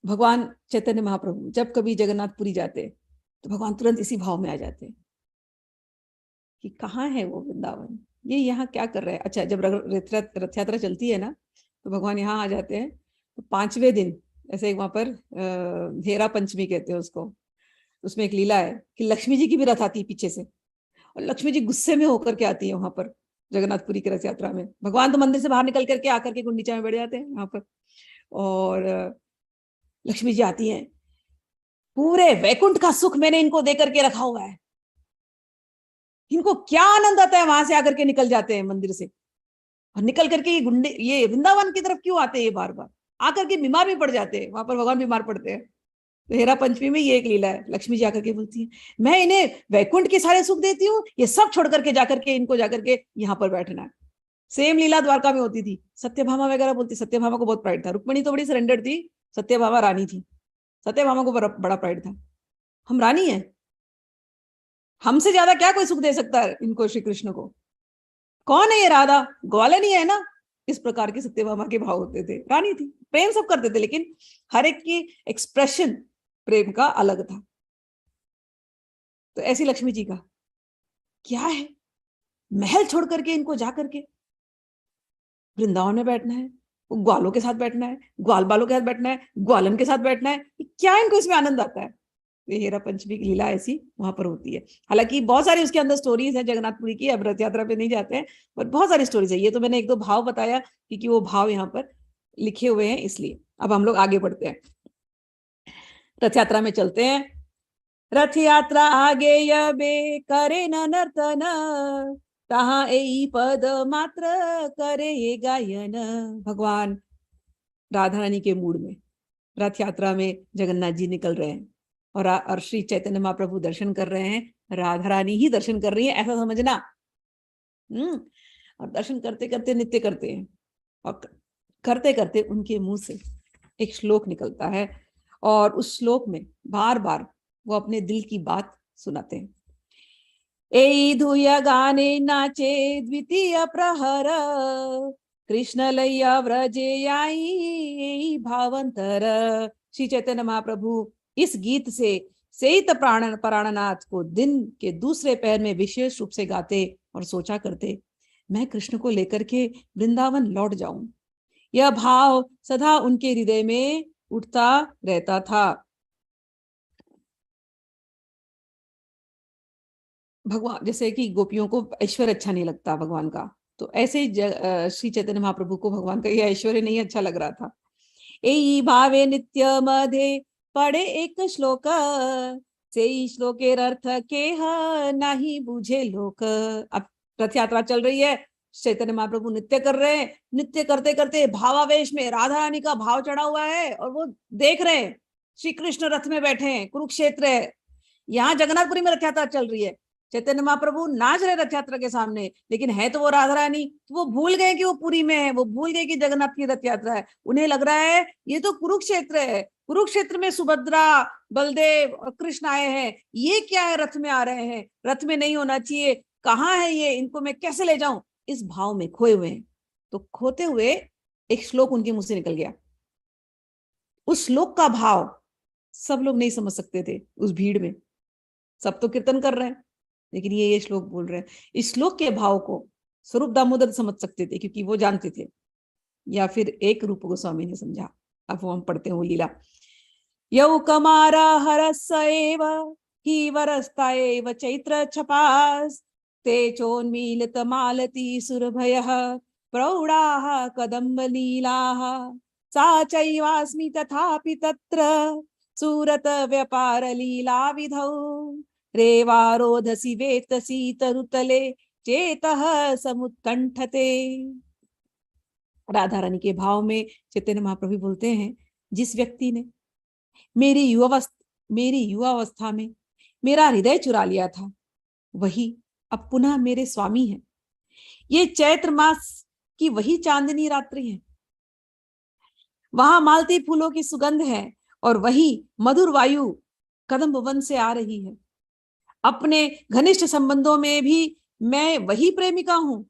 S1: भगवान चैतन्य महाप्रभु जब कभी जगन्नाथपुरी जाते तो भगवान तुरंत इसी भाव में आ जाते कि कहाँ है वो वृंदावन, ये यहाँ क्या कर रहे हैं। अच्छा, जब रथ यात्रा चलती है ना तो भगवान यहाँ आ जाते हैं। तो 5वें दिन ऐसे वहां पर हेरा पंचमी कहते हैं उसको, उसमें एक लीला है कि लक्ष्मी जी की भी रथ आती है पीछे से, और लक्ष्मी जी गुस्से में होकर के आती है वहां पर जगन्नाथपुरी की रथ यात्रा में। भगवान तो मंदिर से बाहर निकल करके आकर के गुंडीचा में बैठ जाते हैं यहाँ पर, और लक्ष्मी जी आती हैं, पूरे वैकुंठ का सुख मैंने इनको दे करके रखा हुआ है, इनको क्या आनंद आता है, वहां से आकर के निकल जाते हैं मंदिर से, और निकल करके ये वृंदावन की तरफ क्यों आते हैं, ये बार बार आकर के बीमार भी पड़ जाते हैं, वहां पर भगवान बीमार पड़ते हैं। तो हेरा पंचमी में ये एक लीला है, लक्ष्मी जी आकर के बोलती है मैं इन्हें वैकुंठ के सारे सुख देती हूँ, ये सब छोड़ करके जाकर के इनको जाकर के यहाँ पर बैठना है। सेम लीला द्वारका में होती थी, सत्यभामा वगैरह बोलती, सत्यभामा को बहुत प्राइड था, रुक्मिणी तो बड़ी सरेंडर थी, सत्यभामा रानी थी, सत्यभामा को बड़ा प्राइड था, हम रानी है, हमसे ज्यादा क्या कोई सुख दे सकता है इनको, श्री कृष्ण को, कौन है ये राधा, ग्वालन ही है ना, इस प्रकार के सत्यभामा के भाव होते थे। रानी थी, प्रेम सब करते थे, लेकिन हर एक की एक्सप्रेशन प्रेम का अलग था। तो ऐसी लक्ष्मी जी का क्या है, महल छोड़ करके इनको जाकर के वृंदावन में बैठना है, ग्वालों के साथ बैठना है, ग्वाल बालों के साथ बैठना है, ग्वालन के साथ बैठना है, क्या इनको इसमें आनंद आता है। ये हेरा पंचमी की लीला ऐसी वहां पर होती है। हालांकि बहुत सारी उसके अंदर स्टोरीज है जगन्नाथपुरी की, अब रथ यात्रा पे नहीं जाते हैं, बट बहुत सारी स्टोरीज है। ये तो मैंने एक दो भाव बताया क्योंकि वो भाव यहाँ पर लिखे हुए हैं, इसलिए। अब हम लोग आगे बढ़ते हैं, रथ यात्रा में चलते हैं। रथ यात्रा आगे यबे करे न नर्तन, तहाँ ए पद मात्र करे ये गायन। भगवान राधा रानी के मूड में रथ यात्रा में जगन्नाथ जी निकल रहे हैं, और श्री चैतन्य महाप्रभु दर्शन कर रहे हैं, राधा रानी ही दर्शन कर रही है, ऐसा समझना। और दर्शन करते करते नृत्य करते हैं, और करते करते उनके मुंह से एक श्लोक निकलता है, और उस श्लोक में बार बार वो अपने दिल की बात सुनाते हैं। ए धुय गाने नाचे द्वितीय प्रहर, कृष्ण लैया व्रजे आई भावंतर। श्री चैतन्य महाप्रभु इस गीत से सेत प्राणनाथ को दिन के दूसरे पहर में विशेष रूप से गाते और सोचा करते, मैं कृष्ण को लेकर के वृंदावन लौट जाऊं। यह भाव सदा उनके हृदय में उठता रहता था। भगवान, जैसे कि गोपियों को ऐश्वर्य अच्छा नहीं लगता भगवान का, तो ऐसे ही श्री चैतन्य महाप्रभु को भगवान का यह ऐश्वर्य नहीं अच्छा लग रहा था। एई भावे नित्य मधे पढ़े एक श्लोक, से श्लोकेर अर्थ के नहीं बुझे लोक। अब रथ यात्रा चल रही है, चैतन्य महाप्रभु नृत्य कर रहे हैं, नृत्य करते करते भावावेश में राधा रानी का भाव चढ़ा हुआ है, और वो देख रहे हैं श्री कृष्ण रथ में बैठे हैं, कुरुक्षेत्र है, यहाँ जगन्नाथपुरी में रथ यात्रा चल रही है, चैतन्य महाप्रभु नाच रहे रथ यात्रा के सामने, लेकिन है तो वो राधा रानी, तो वो भूल गए कि वो पुरी में है, वो भूल गए कि जगन्नाथ की रथ यात्रा है। उन्हें लग रहा है ये तो कुरुक्षेत्र है, कुरुक्षेत्र में सुभद्रा बलदेव और कृष्ण आए हैं, ये क्या है, रथ में आ रहे हैं, रथ में नहीं होना चाहिए, कहाँ है ये, इनको मैं कैसे ले जाऊं, इस भाव में खोए हुए हैं। तो खोते हुए एक श्लोक उनके मुंह से निकल गया। उस श्लोक का भाव सब लोग नहीं समझ सकते थे उस भीड़ में, सब तो कीर्तन कर रहे हैं, लेकिन ये श्लोक बोल रहे हैं। इस श्लोक के भाव को स्वरूप दामोदर समझ सकते थे क्योंकि वो जानते थे, या फिर एक रूप गोस्वामी ने समझा। अब वो हम पढ़ते हैं वो लीला। यौ कमारा हरस एव ही वरस्ता एव चैत्र छपास, ते चोन्मीलित मालती सुरभयः प्रौढ़ाः कदम्ब लीलाः, सा चैवास्मि तथापि तत्र सूरत व्यापार लीला विधौ, रेवारोधसी वेतसी तरुतले चेतः समुत्कंठते। राधा रानी के भाव में चैतन्य महाप्रभु बोलते हैं, जिस व्यक्ति ने मेरी युवावस्था में मेरा हृदय चुरा लिया था, वही अब पुनः मेरे स्वामी हैं। ये चैत्र मास की वही चांदनी रात्रि है, वहां मालती फूलों की सुगंध है, और वही मधुर वायु कदम्ब वन से आ रही है। अपने घनिष्ठ संबंधों में भी मैं वही प्रेमिका हूं,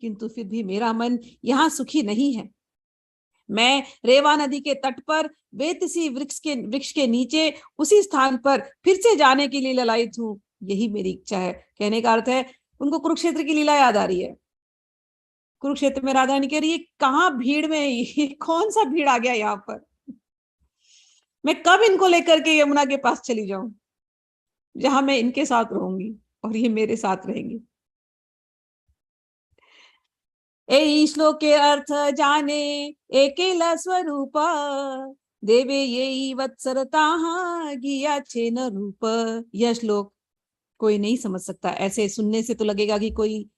S1: किंतु फिर भी मेरा मन यहाँ सुखी नहीं है। मैं रेवा नदी के तट पर वेतसी वृक्ष के नीचे उसी स्थान पर फिर से जाने के लिए ललायित हूं, यही मेरी इच्छा है। कहने का अर्थ है उनको कुरुक्षेत्र की लीला याद आ रही है। कुरुक्षेत्र में राधा रानी कह रही है, कहाँ भीड़ में, ये कौन सा भीड़ आ गया यहाँ पर, मैं कब इनको लेकर के यमुना के पास चली जाऊं, जहां मैं इनके साथ रहूंगी और ये मेरे साथ रहेंगे। ए श्लोक के अर्थ जाने एकेला स्वरूप, देवे ये वत्सरता गियाचे न रूप। यह श्लोक कोई नहीं समझ सकता। ऐसे सुनने से तो लगेगा कि कोई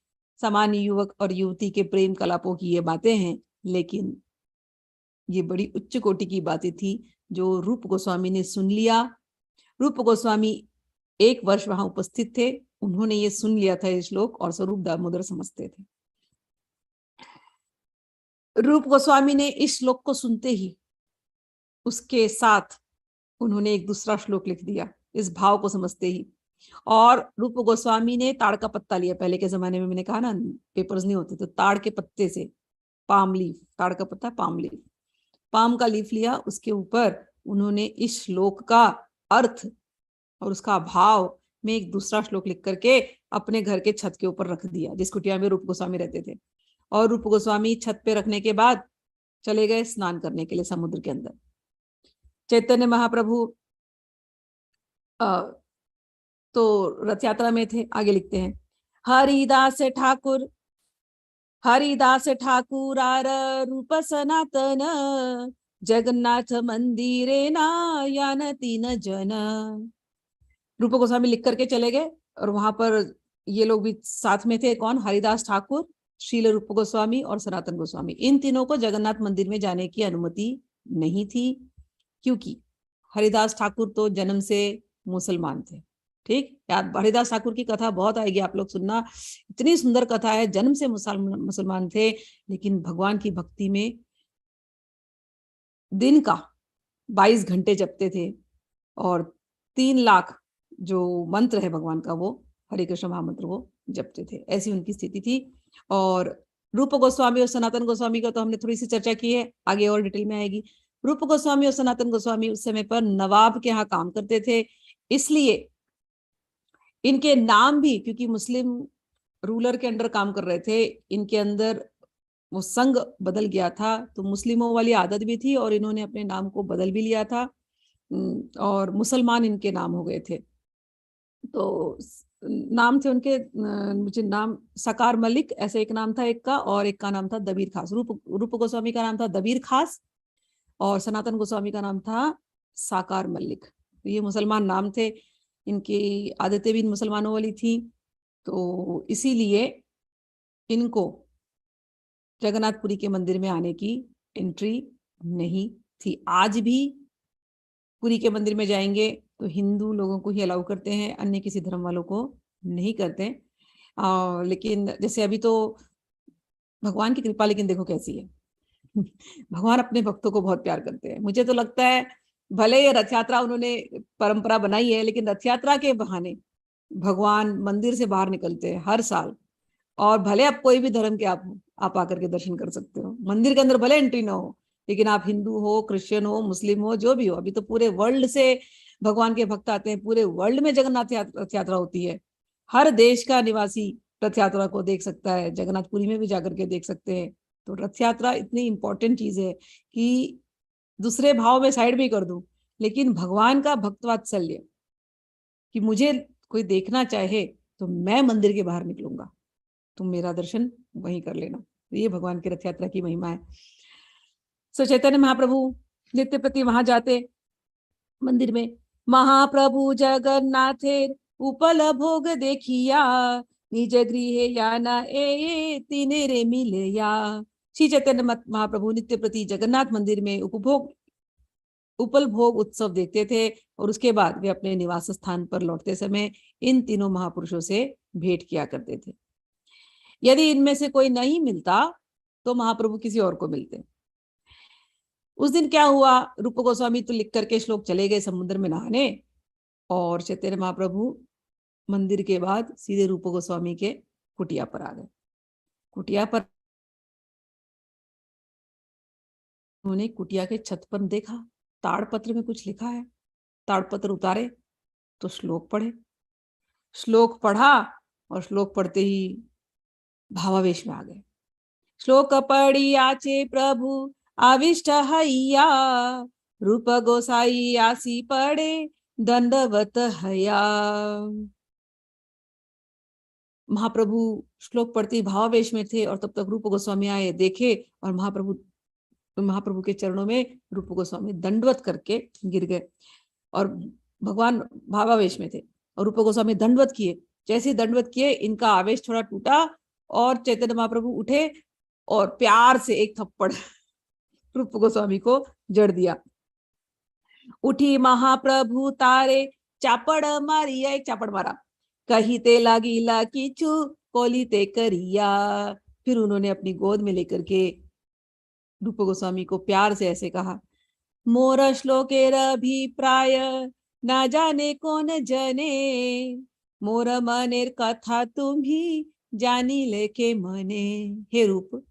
S1: सामान्य युवक और युवती के प्रेम कलापों की ये बातें हैं, लेकिन ये बड़ी उच्च कोटि की बातें थी जो रूप गोस्वामी ने सुन लिया। रूप गोस्वामी 1 वर्ष वहां उपस्थित थे, उन्होंने ये सुन लिया था ये श्लोक, और स्वरूप दामोदर समझते थे। रूप गोस्वामी ने इस श्लोक को सुनते ही उसके साथ उन्होंने एक दूसरा श्लोक लिख दिया इस भाव को समझते ही। और रूप गोस्वामी ने ताड़ का पत्ता लिया। पहले के जमाने में मैंने कहा ना, पेपर्स नहीं होते, तो ताड़ के पत्ते से, पाम लीफ, ताड़ का पत्ता पाम लीफ, पाम का लीफ लिया, उसके ऊपर उन्होंने इस श्लोक का अर्थ और उसका भाव में एक दूसरा श्लोक लिख करके अपने घर के छत के ऊपर रख दिया, जिस कुटिया में रूप गोस्वामी रहते थे। और रूप गोस्वामी छत पे रखने के बाद चले गए स्नान करने के लिए समुद्र के अंदर। चैतन्य महाप्रभु तो रथ यात्रा में थे। आगे लिखते हैं, हरिदास ठाकुर, हरिदास ठाकुर आर रूप सनातन, जगन्नाथ मंदिरे नायान 3 जन। रूप गोस्वामी लिख करके चले गए, और वहां पर ये लोग भी साथ में थे। कौन? हरिदास ठाकुर, श्रील रूप गोस्वामी और सनातन गोस्वामी। इन तीनों को जगन्नाथ मंदिर में जाने की अनुमति नहीं थी, क्योंकि हरिदास ठाकुर तो जन्म से मुसलमान थे। ठीक, याद, हरिदास ठाकुर की कथा बहुत आएगी, आप लोग सुनना, इतनी सुंदर कथा है। जन्म से मुसलमान थे, लेकिन भगवान की भक्ति में दिन का 22 घंटे जपते थे, और 3 लाख जो मंत्र है भगवान का, वो हरे कृष्ण महामंत्र वो जपते थे। ऐसी उनकी स्थिति थी। और रूप गोस्वामी और सनातन गोस्वामी का तो हमने थोड़ी सी चर्चा की है, आगे और डिटेल में आएगी। रूप गोस्वामी और सनातन गोस्वामी उस समय पर नवाब के यहाँ काम करते थे, इसलिए इनके नाम भी, क्योंकि मुस्लिम रूलर के अंडर काम कर रहे थे, इनके अंदर वो संघ बदल गया था, तो मुस्लिमों वाली आदत भी थी, और इन्होंने अपने नाम को बदल भी लिया था, और मुसलमान इनके नाम हो गए थे। तो नाम थे उनके, मुझे नाम सकार मलिक ऐसे एक नाम था एक का, और एक का नाम था दबीर खास। रूप गोस्वामी का नाम था दबीर खास, और सनातन गोस्वामी का नाम था साकार मलिक। तो ये मुसलमान नाम थे, इनकी आदतें भी मुसलमानों वाली थी, तो इसीलिए इनको जगन्नाथपुरी के मंदिर में आने की एंट्री नहीं थी। आज भी पुरी के मंदिर में जाएंगे तो हिंदू लोगों को ही अलाउ करते हैं, अन्य किसी धर्म वालों को नहीं करते। लेकिन जैसे अभी तो भगवान की कृपा, लेकिन देखो कैसी है भगवान अपने भक्तों को बहुत प्यार करते हैं। मुझे तो लगता है भले ये रथ यात्रा उन्होंने परंपरा बनाई है, लेकिन रथ यात्रा के बहाने भगवान मंदिर से बाहर निकलते हैं हर साल। और भले आप कोई भी धर्म के आप आकर के दर्शन कर सकते हो, मंदिर के अंदर भले एंट्री ना हो, लेकिन आप हिंदू हो, क्रिश्चियन हो, मुस्लिम हो, जो भी हो, अभी तो पूरे वर्ल्ड से भगवान के भक्त आते हैं। पूरे वर्ल्ड में जगन्नाथ रथ यात्रा होती है, हर देश का निवासी रथ यात्रा को देख सकता है, जगन्नाथपुरी में भी जाकर के देख सकते हैं। तो रथ यात्रा इतनी इंपॉर्टेंट चीज है कि दूसरे भाव में साइड भी कर दूं, लेकिन भगवान का भक्त वात्सल्य कि मुझे कोई देखना चाहे तो मैं मंदिर के बाहर निकलूंगा, तुम मेरा दर्शन वहीं कर लेना। तो ये भगवान की रथ यात्रा की महिमा है। सो चैतन्य महाप्रभु नित्य प्रति वहां जाते मंदिर में। महाप्रभु जगन्नाथेर उपल भोग देखिया, निज गृह याना ए तीने रे मिलया। श्री चैतन्य महाप्रभु नित्य प्रति जगन्नाथ मंदिर में उपल भोग उत्सव देखते थे, और उसके बाद वे अपने निवास स्थान पर लौटते समय इन तीनों महापुरुषों से भेंट किया करते थे। यदि इनमें से कोई नहीं मिलता तो महाप्रभु किसी और को मिलते। उस दिन क्या हुआ, रूप गोस्वामी तो लिख करके श्लोक चले गए समुद्र में नहाने, और चैतन्य महाप्रभु मंदिर के बाद सीधे रूप गोस्वामी के कुटिया पर आ गए। कुटिया पर उन्होंने कुटिया के छत पर देखा, ताड़पत्र में कुछ लिखा है। ताड़पत्र उतारे तो श्लोक पढ़े, श्लोक पढ़ा, और श्लोक पढ़ते ही भावावेश में आ गए। श्लोक पढ़ी आचे प्रभु आविष्ट हैया, रूप गोसाई आसी पड़े दंडवत हया। महाप्रभु श्लोक पढ़ते भावावेश में थे और तब तक रूप गोस्वामी आए, देखे और महाप्रभु के चरणों में रूप गोस्वामी दंडवत करके गिर गए और भगवान भावावेश में थे और रूप गोस्वामी दंडवत किए। जैसे दंडवत किए इनका आवेश थोड़ा टूटा और चैतन्य महाप्रभु उठे और प्यार से एक थप्पड़ रूप गोस्वामी को जड़ दिया। उठी महाप्रभु तारे चापड़ मारी, एक चापड़ मारा, कही ते लागिला कीचू कोली ते करिया। फिर उन्होंने अपनी गोद में लेकर के रूप गोस्वामी को प्यार से ऐसे कहा, मोर श्लोकेर अभिप्राय ना जाने कौन जने, मोर मनेर कथा तुम्ही जानी लेके मने। हे रूप,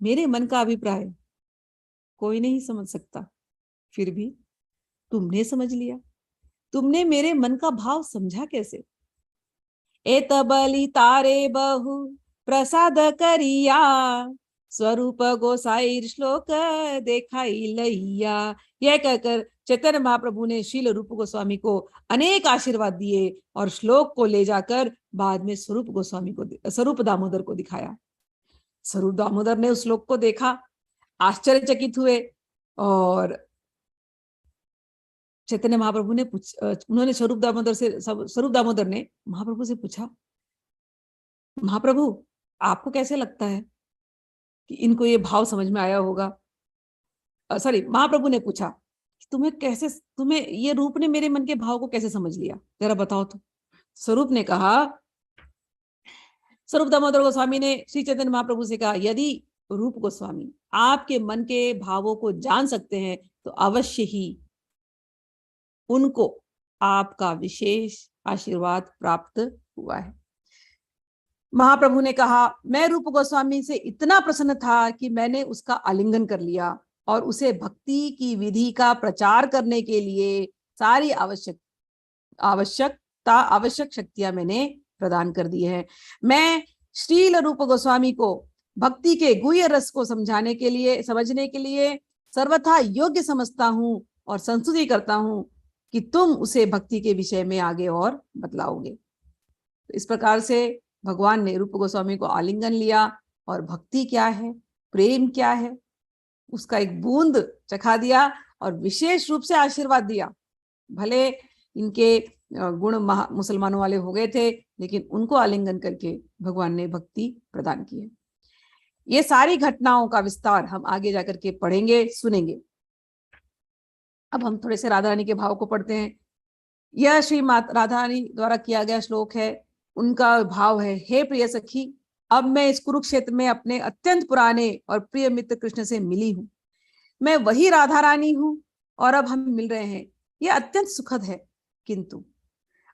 S1: मेरे मन का अभिप्राय कोई नहीं समझ सकता, फिर भी तुमने समझ लिया। तुमने मेरे मन का भाव समझा कैसे? एत बलि तारे बहु प्रसाद करिया, स्वरूप गोसाई श्लोक देखाई लैया। यह कहकर चैतन्य महाप्रभु ने शील रूप गोस्वामी को अनेक आशीर्वाद दिए और श्लोक को ले जाकर बाद में स्वरूप दामोदर को दिखाया। स्वरूप दामोदर ने उस श्लोक को देखा, आश्चर्यचकित हुए और चैतन्य महाप्रभु ने उन्होंने स्वरूप दामोदर ने महाप्रभु से पूछा, महाप्रभु आपको कैसे लगता है कि इनको ये भाव समझ में आया होगा? महाप्रभु ने पूछा तुम्हें ये रूप ने मेरे मन के भाव को कैसे समझ लिया, जरा बताओ तो। स्वरूप ने कहा, स्वरूप दामोदर गोस्वामी ने श्री चैतन्य महाप्रभु से कहा, यदि रूप गोस्वामी आपके मन के भावों को जान सकते हैं तो अवश्य ही उनको आपका विशेष आशीर्वाद प्राप्त हुआ है। महाप्रभु ने कहा, मैं रूप गोस्वामी से इतना प्रसन्न था कि मैंने उसका आलिंगन कर लिया और उसे भक्ति की विधि का प्रचार करने के लिए सारी आवश्यक शक्तियां मैंने प्रदान कर दी है। मैं श्रील रूप गोस्वामी को भक्ति के गुह्य रस को समझने के लिए सर्वथा योग्य समझता हूं और संस्तुति करता हूं कि तुम उसे भक्ति के विषय में आगे और बतलाओगे। तो इस प्रकार से भगवान ने रूप गोस्वामी को आलिंगन लिया और भक्ति क्या है, प्रेम क्या है, उसका एक बूंद चखा दिया और विशेष रूप से आशीर्वाद दिया। भले इनके गुण मुसलमानों वाले हो गए थे, लेकिन उनको आलिंगन करके भगवान ने भक्ति प्रदान की है। ये सारी घटनाओं का विस्तार हम आगे जाकर के पढ़ेंगे, सुनेंगे। अब हम थोड़े से राधा रानी के भाव को पढ़ते हैं। यह श्री राधा रानी द्वारा किया गया श्लोक है। उनका भाव है, हे प्रिय सखी, अब मैं इस कुरुक्षेत्र में अपने अत्यंत पुराने और प्रिय मित्र कृष्ण से मिली हूं। मैं वही राधा रानी हूं और अब हम मिल रहे हैं। यह अत्यंत सुखद है, किंतु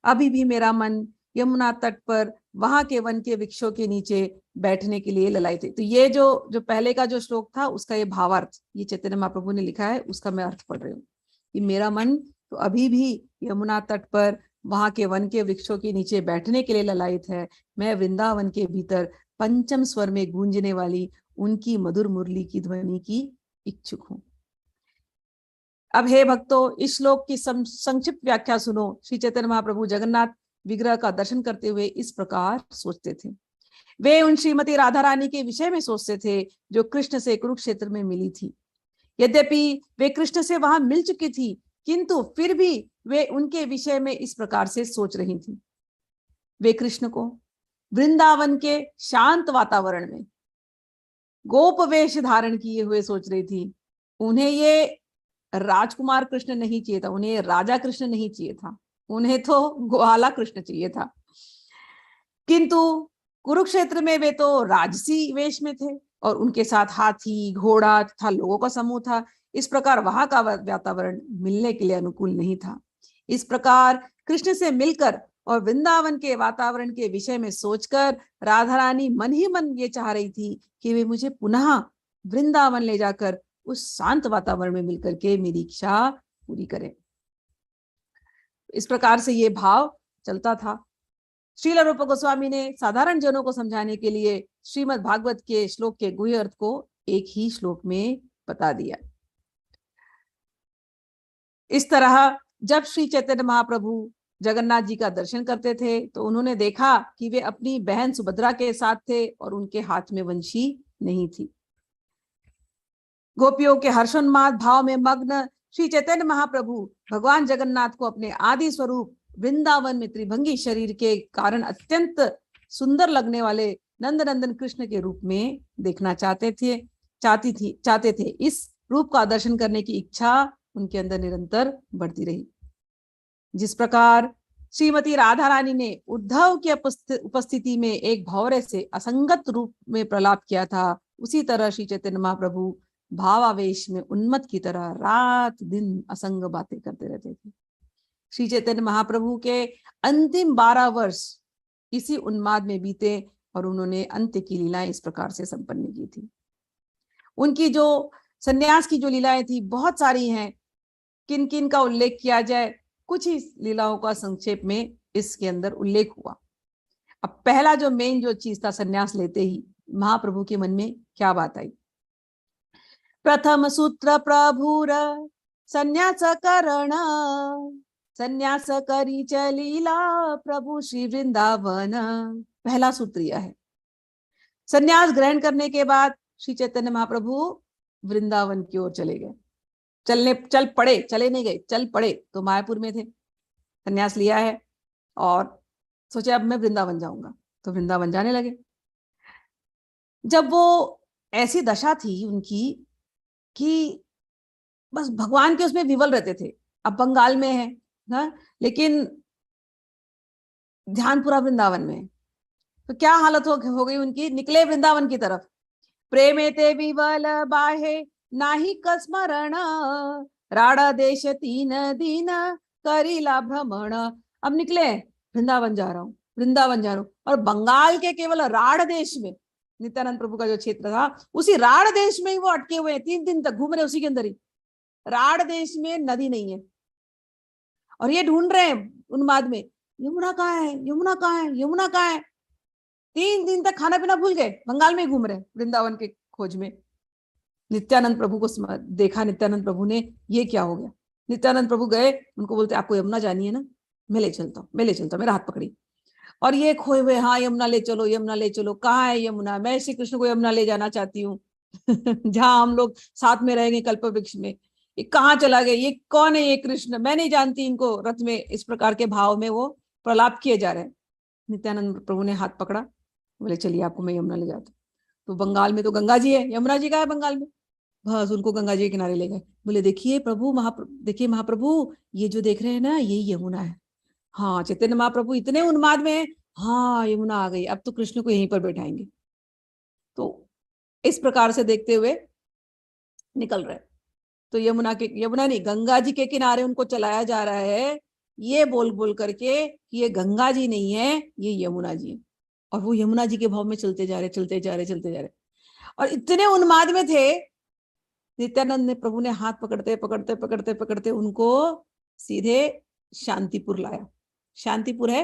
S1: अभी भी मेरा मन यमुना तट पर वहां के वन के वृक्षों के नीचे बैठने के लिए ललायित है। तो ये जो पहले का जो श्लोक था उसका ये भावार्थ ये चैतन्य महाप्रभु ने लिखा है, उसका मैं अर्थ पढ़ रही हूँ कि मेरा मन तो अभी भी यमुना तट पर वहां के वन के वृक्षों के नीचे बैठने के लिए ललायित है। मैं वृंदावन के भीतर पंचम स्वर में गूंजने वाली उनकी मधुर मुरली की ध्वनि की इच्छुक हूं। अब हे भक्तों, इस श्लोक की संक्षिप्त व्याख्या सुनो। श्री चैतन्य महाप्रभु जगन्नाथ विग्रह का दर्शन करते हुए इस प्रकार सोचते थे। वे उन श्रीमती राधा रानी के विषय में सोचते थे जो कृष्ण से कुरुक्षेत्र में मिली थी। यद्यपि वे कृष्ण से वहां मिल चुकी थी, किंतु फिर भी वे उनके विषय में इस प्रकार से सोच रही थी। वे कृष्ण को वृंदावन के शांत वातावरण में गोप वेश धारण किए हुए सोच रही थी। उन्हें ये राजकुमार कृष्ण नहीं चाहिए था, उन्हें राजा कृष्ण नहीं चाहिए था, उन्हें तो ग्वाला कृष्ण चाहिए था। किंतु कुरुक्षेत्र में वे तो राजसी वेश में थे और उनके साथ हाथी, घोड़ा तथा लोगों का समूह था। इस प्रकार वहां का वातावरण मिलने के लिए अनुकूल नहीं था। इस प्रकार कृष्ण से मिलकर और वृंदावन के वातावरण के विषय में सोचकर राधा रानी मन ही मन ये चाह रही थी कि वे मुझे पुनः वृंदावन ले जाकर उस शांत वातावरण में मिलकर के मेरी इच्छा पूरी करें। इस प्रकार से ये भाव चलता था। श्रील रूप गोस्वामी ने साधारण जनों को समझाने के लिए श्रीमद् भागवत के श्लोक के गुह्य अर्थ को एक ही श्लोक में बता दिया। इस तरह जब श्री चैतन्य महाप्रभु जगन्नाथ जी का दर्शन करते थे तो उन्होंने देखा कि वे अपनी बहन सुभद्रा के साथ थे और उनके हाथ में वंशी नहीं थी। गोपियों के हर्षोन्माद भाव में मग्न श्री चैतन्य महाप्रभु भगवान जगन्नाथ को अपने आदि स्वरूप वृंदावन में त्रिभंगी शरीर के कारण अत्यंत सुंदर लगने वाले नंदनंदन कृष्ण के रूप में देखना चाहते थे। इस रूप का दर्शन करने की इच्छा उनके अंदर निरंतर बढ़ती रही। जिस प्रकार श्रीमती राधा रानी ने उद्धव की उपस्थिति में एक भौरे से असंगत रूप में प्रलाप किया था, उसी तरह श्री चैतन्य महाप्रभु भावावेश में उन्मत्त की तरह रात दिन असंग बातें करते रहते थे। श्री चैतन्य महाप्रभु के अंतिम 12 वर्ष इसी उन्माद में बीते और उन्होंने अंत्य की लीलाएं इस प्रकार से संपन्न की थी। उनकी जो सन्यास की जो लीलाएं थी बहुत सारी हैं, किन किन का उल्लेख किया जाए, कुछ ही लीलाओं का संक्षेप में इसके अंदर उल्लेख हुआ। अब पहला जो मेन जो चीज था, सन्यास लेते ही महाप्रभु के मन में क्या बात आई। प्रथम सूत्र प्रभुर सन्यास करण, सन्यास करी चलीला प्रभु श्री वृंदावन। पहला सूत्र यह है। सन्यास ग्रहण करने के बाद श्री चैतन्य महाप्रभु वृंदावन की ओर चले गए। चले नहीं गए, चल पड़े। तो मायापुर में थे, सन्यास लिया है और सोचे अब मैं वृंदावन जाऊंगा, तो वृंदावन जाने लगे। जब वो ऐसी दशा थी उनकी कि बस भगवान के उसमें विवल रहते थे। अब बंगाल में है ना, लेकिन ध्यान पूरा वृंदावन में है। तो क्या हालत हो गई उनकी। निकले वृंदावन की तरफ, प्रेमे ते विवल बाहे नाही कसमरण, राड़ा देश 3 दिन करीला भ्रमण। अब निकले, वृंदावन जा रहा हूँ। और बंगाल के केवल राड़ देश में, नित्यानंद प्रभु का जो क्षेत्र था, उसी राड़ देश में ही वो अटके हुए हैं। 3 दिन तक घूम रहे उसी के अंदर ही। राड़ देश में नदी नहीं है और ये ढूंढ रहे हैं उन्माद में, यमुना कहाँ है। 3 दिन तक खाना पीना भूल गए, बंगाल में ही घूम रहे, वृंदावन के खोज में। नित्यानंद प्रभु को देखा, नित्यानंद प्रभु ने, ये क्या हो गया। नित्यानंद प्रभु गए, उनको बोलते आपको यमुना जानी है ना, मैं ले चलता हूँ, मेरा हाथ पकड़ी। और ये खोए हुए, हाँ यमुना ले चलो। कहाँ है यमुना, मैं श्री कृष्ण को यमुना ले जाना चाहती हूँ। जहाँ हम लोग साथ में रहेंगे कल्प वृक्ष में, ये कहाँ चला गया, ये कौन है, ये कृष्ण, मैं नहीं जानती इनको। रथ में इस प्रकार के भाव में वो प्रलाप किए जा रहे हैं। नित्यानंद प्रभु ने हाथ पकड़ा, बोले चलिए आपको मैं यमुना ले जाता हूँ। तो बंगाल में तो गंगा जी है, यमुना जी का है बंगाल में। बस उनको गंगा जी के किनारे ले गए, बोले देखिए महाप्रभु, ये जो देख रहे हैं ना, यही यमुना है। हाँ, चैतन्य महाप्रभु इतने उन्माद में है, हाँ यमुना आ गई, अब तो कृष्ण को यहीं पर बैठाएंगे। तो इस प्रकार से देखते हुए निकल रहे। तो यमुना नहीं, गंगा जी के किनारे उनको चलाया जा रहा है, ये बोल बोल करके कि ये गंगा जी नहीं है, ये यमुना जी है। और वो यमुना जी के भाव में चलते जा रहे। और इतने उन्माद में थे, नित्यानंद ने प्रभु ने हाथ पकड़ते उनको सीधे शांतिपुर लाया। शांतिपुर है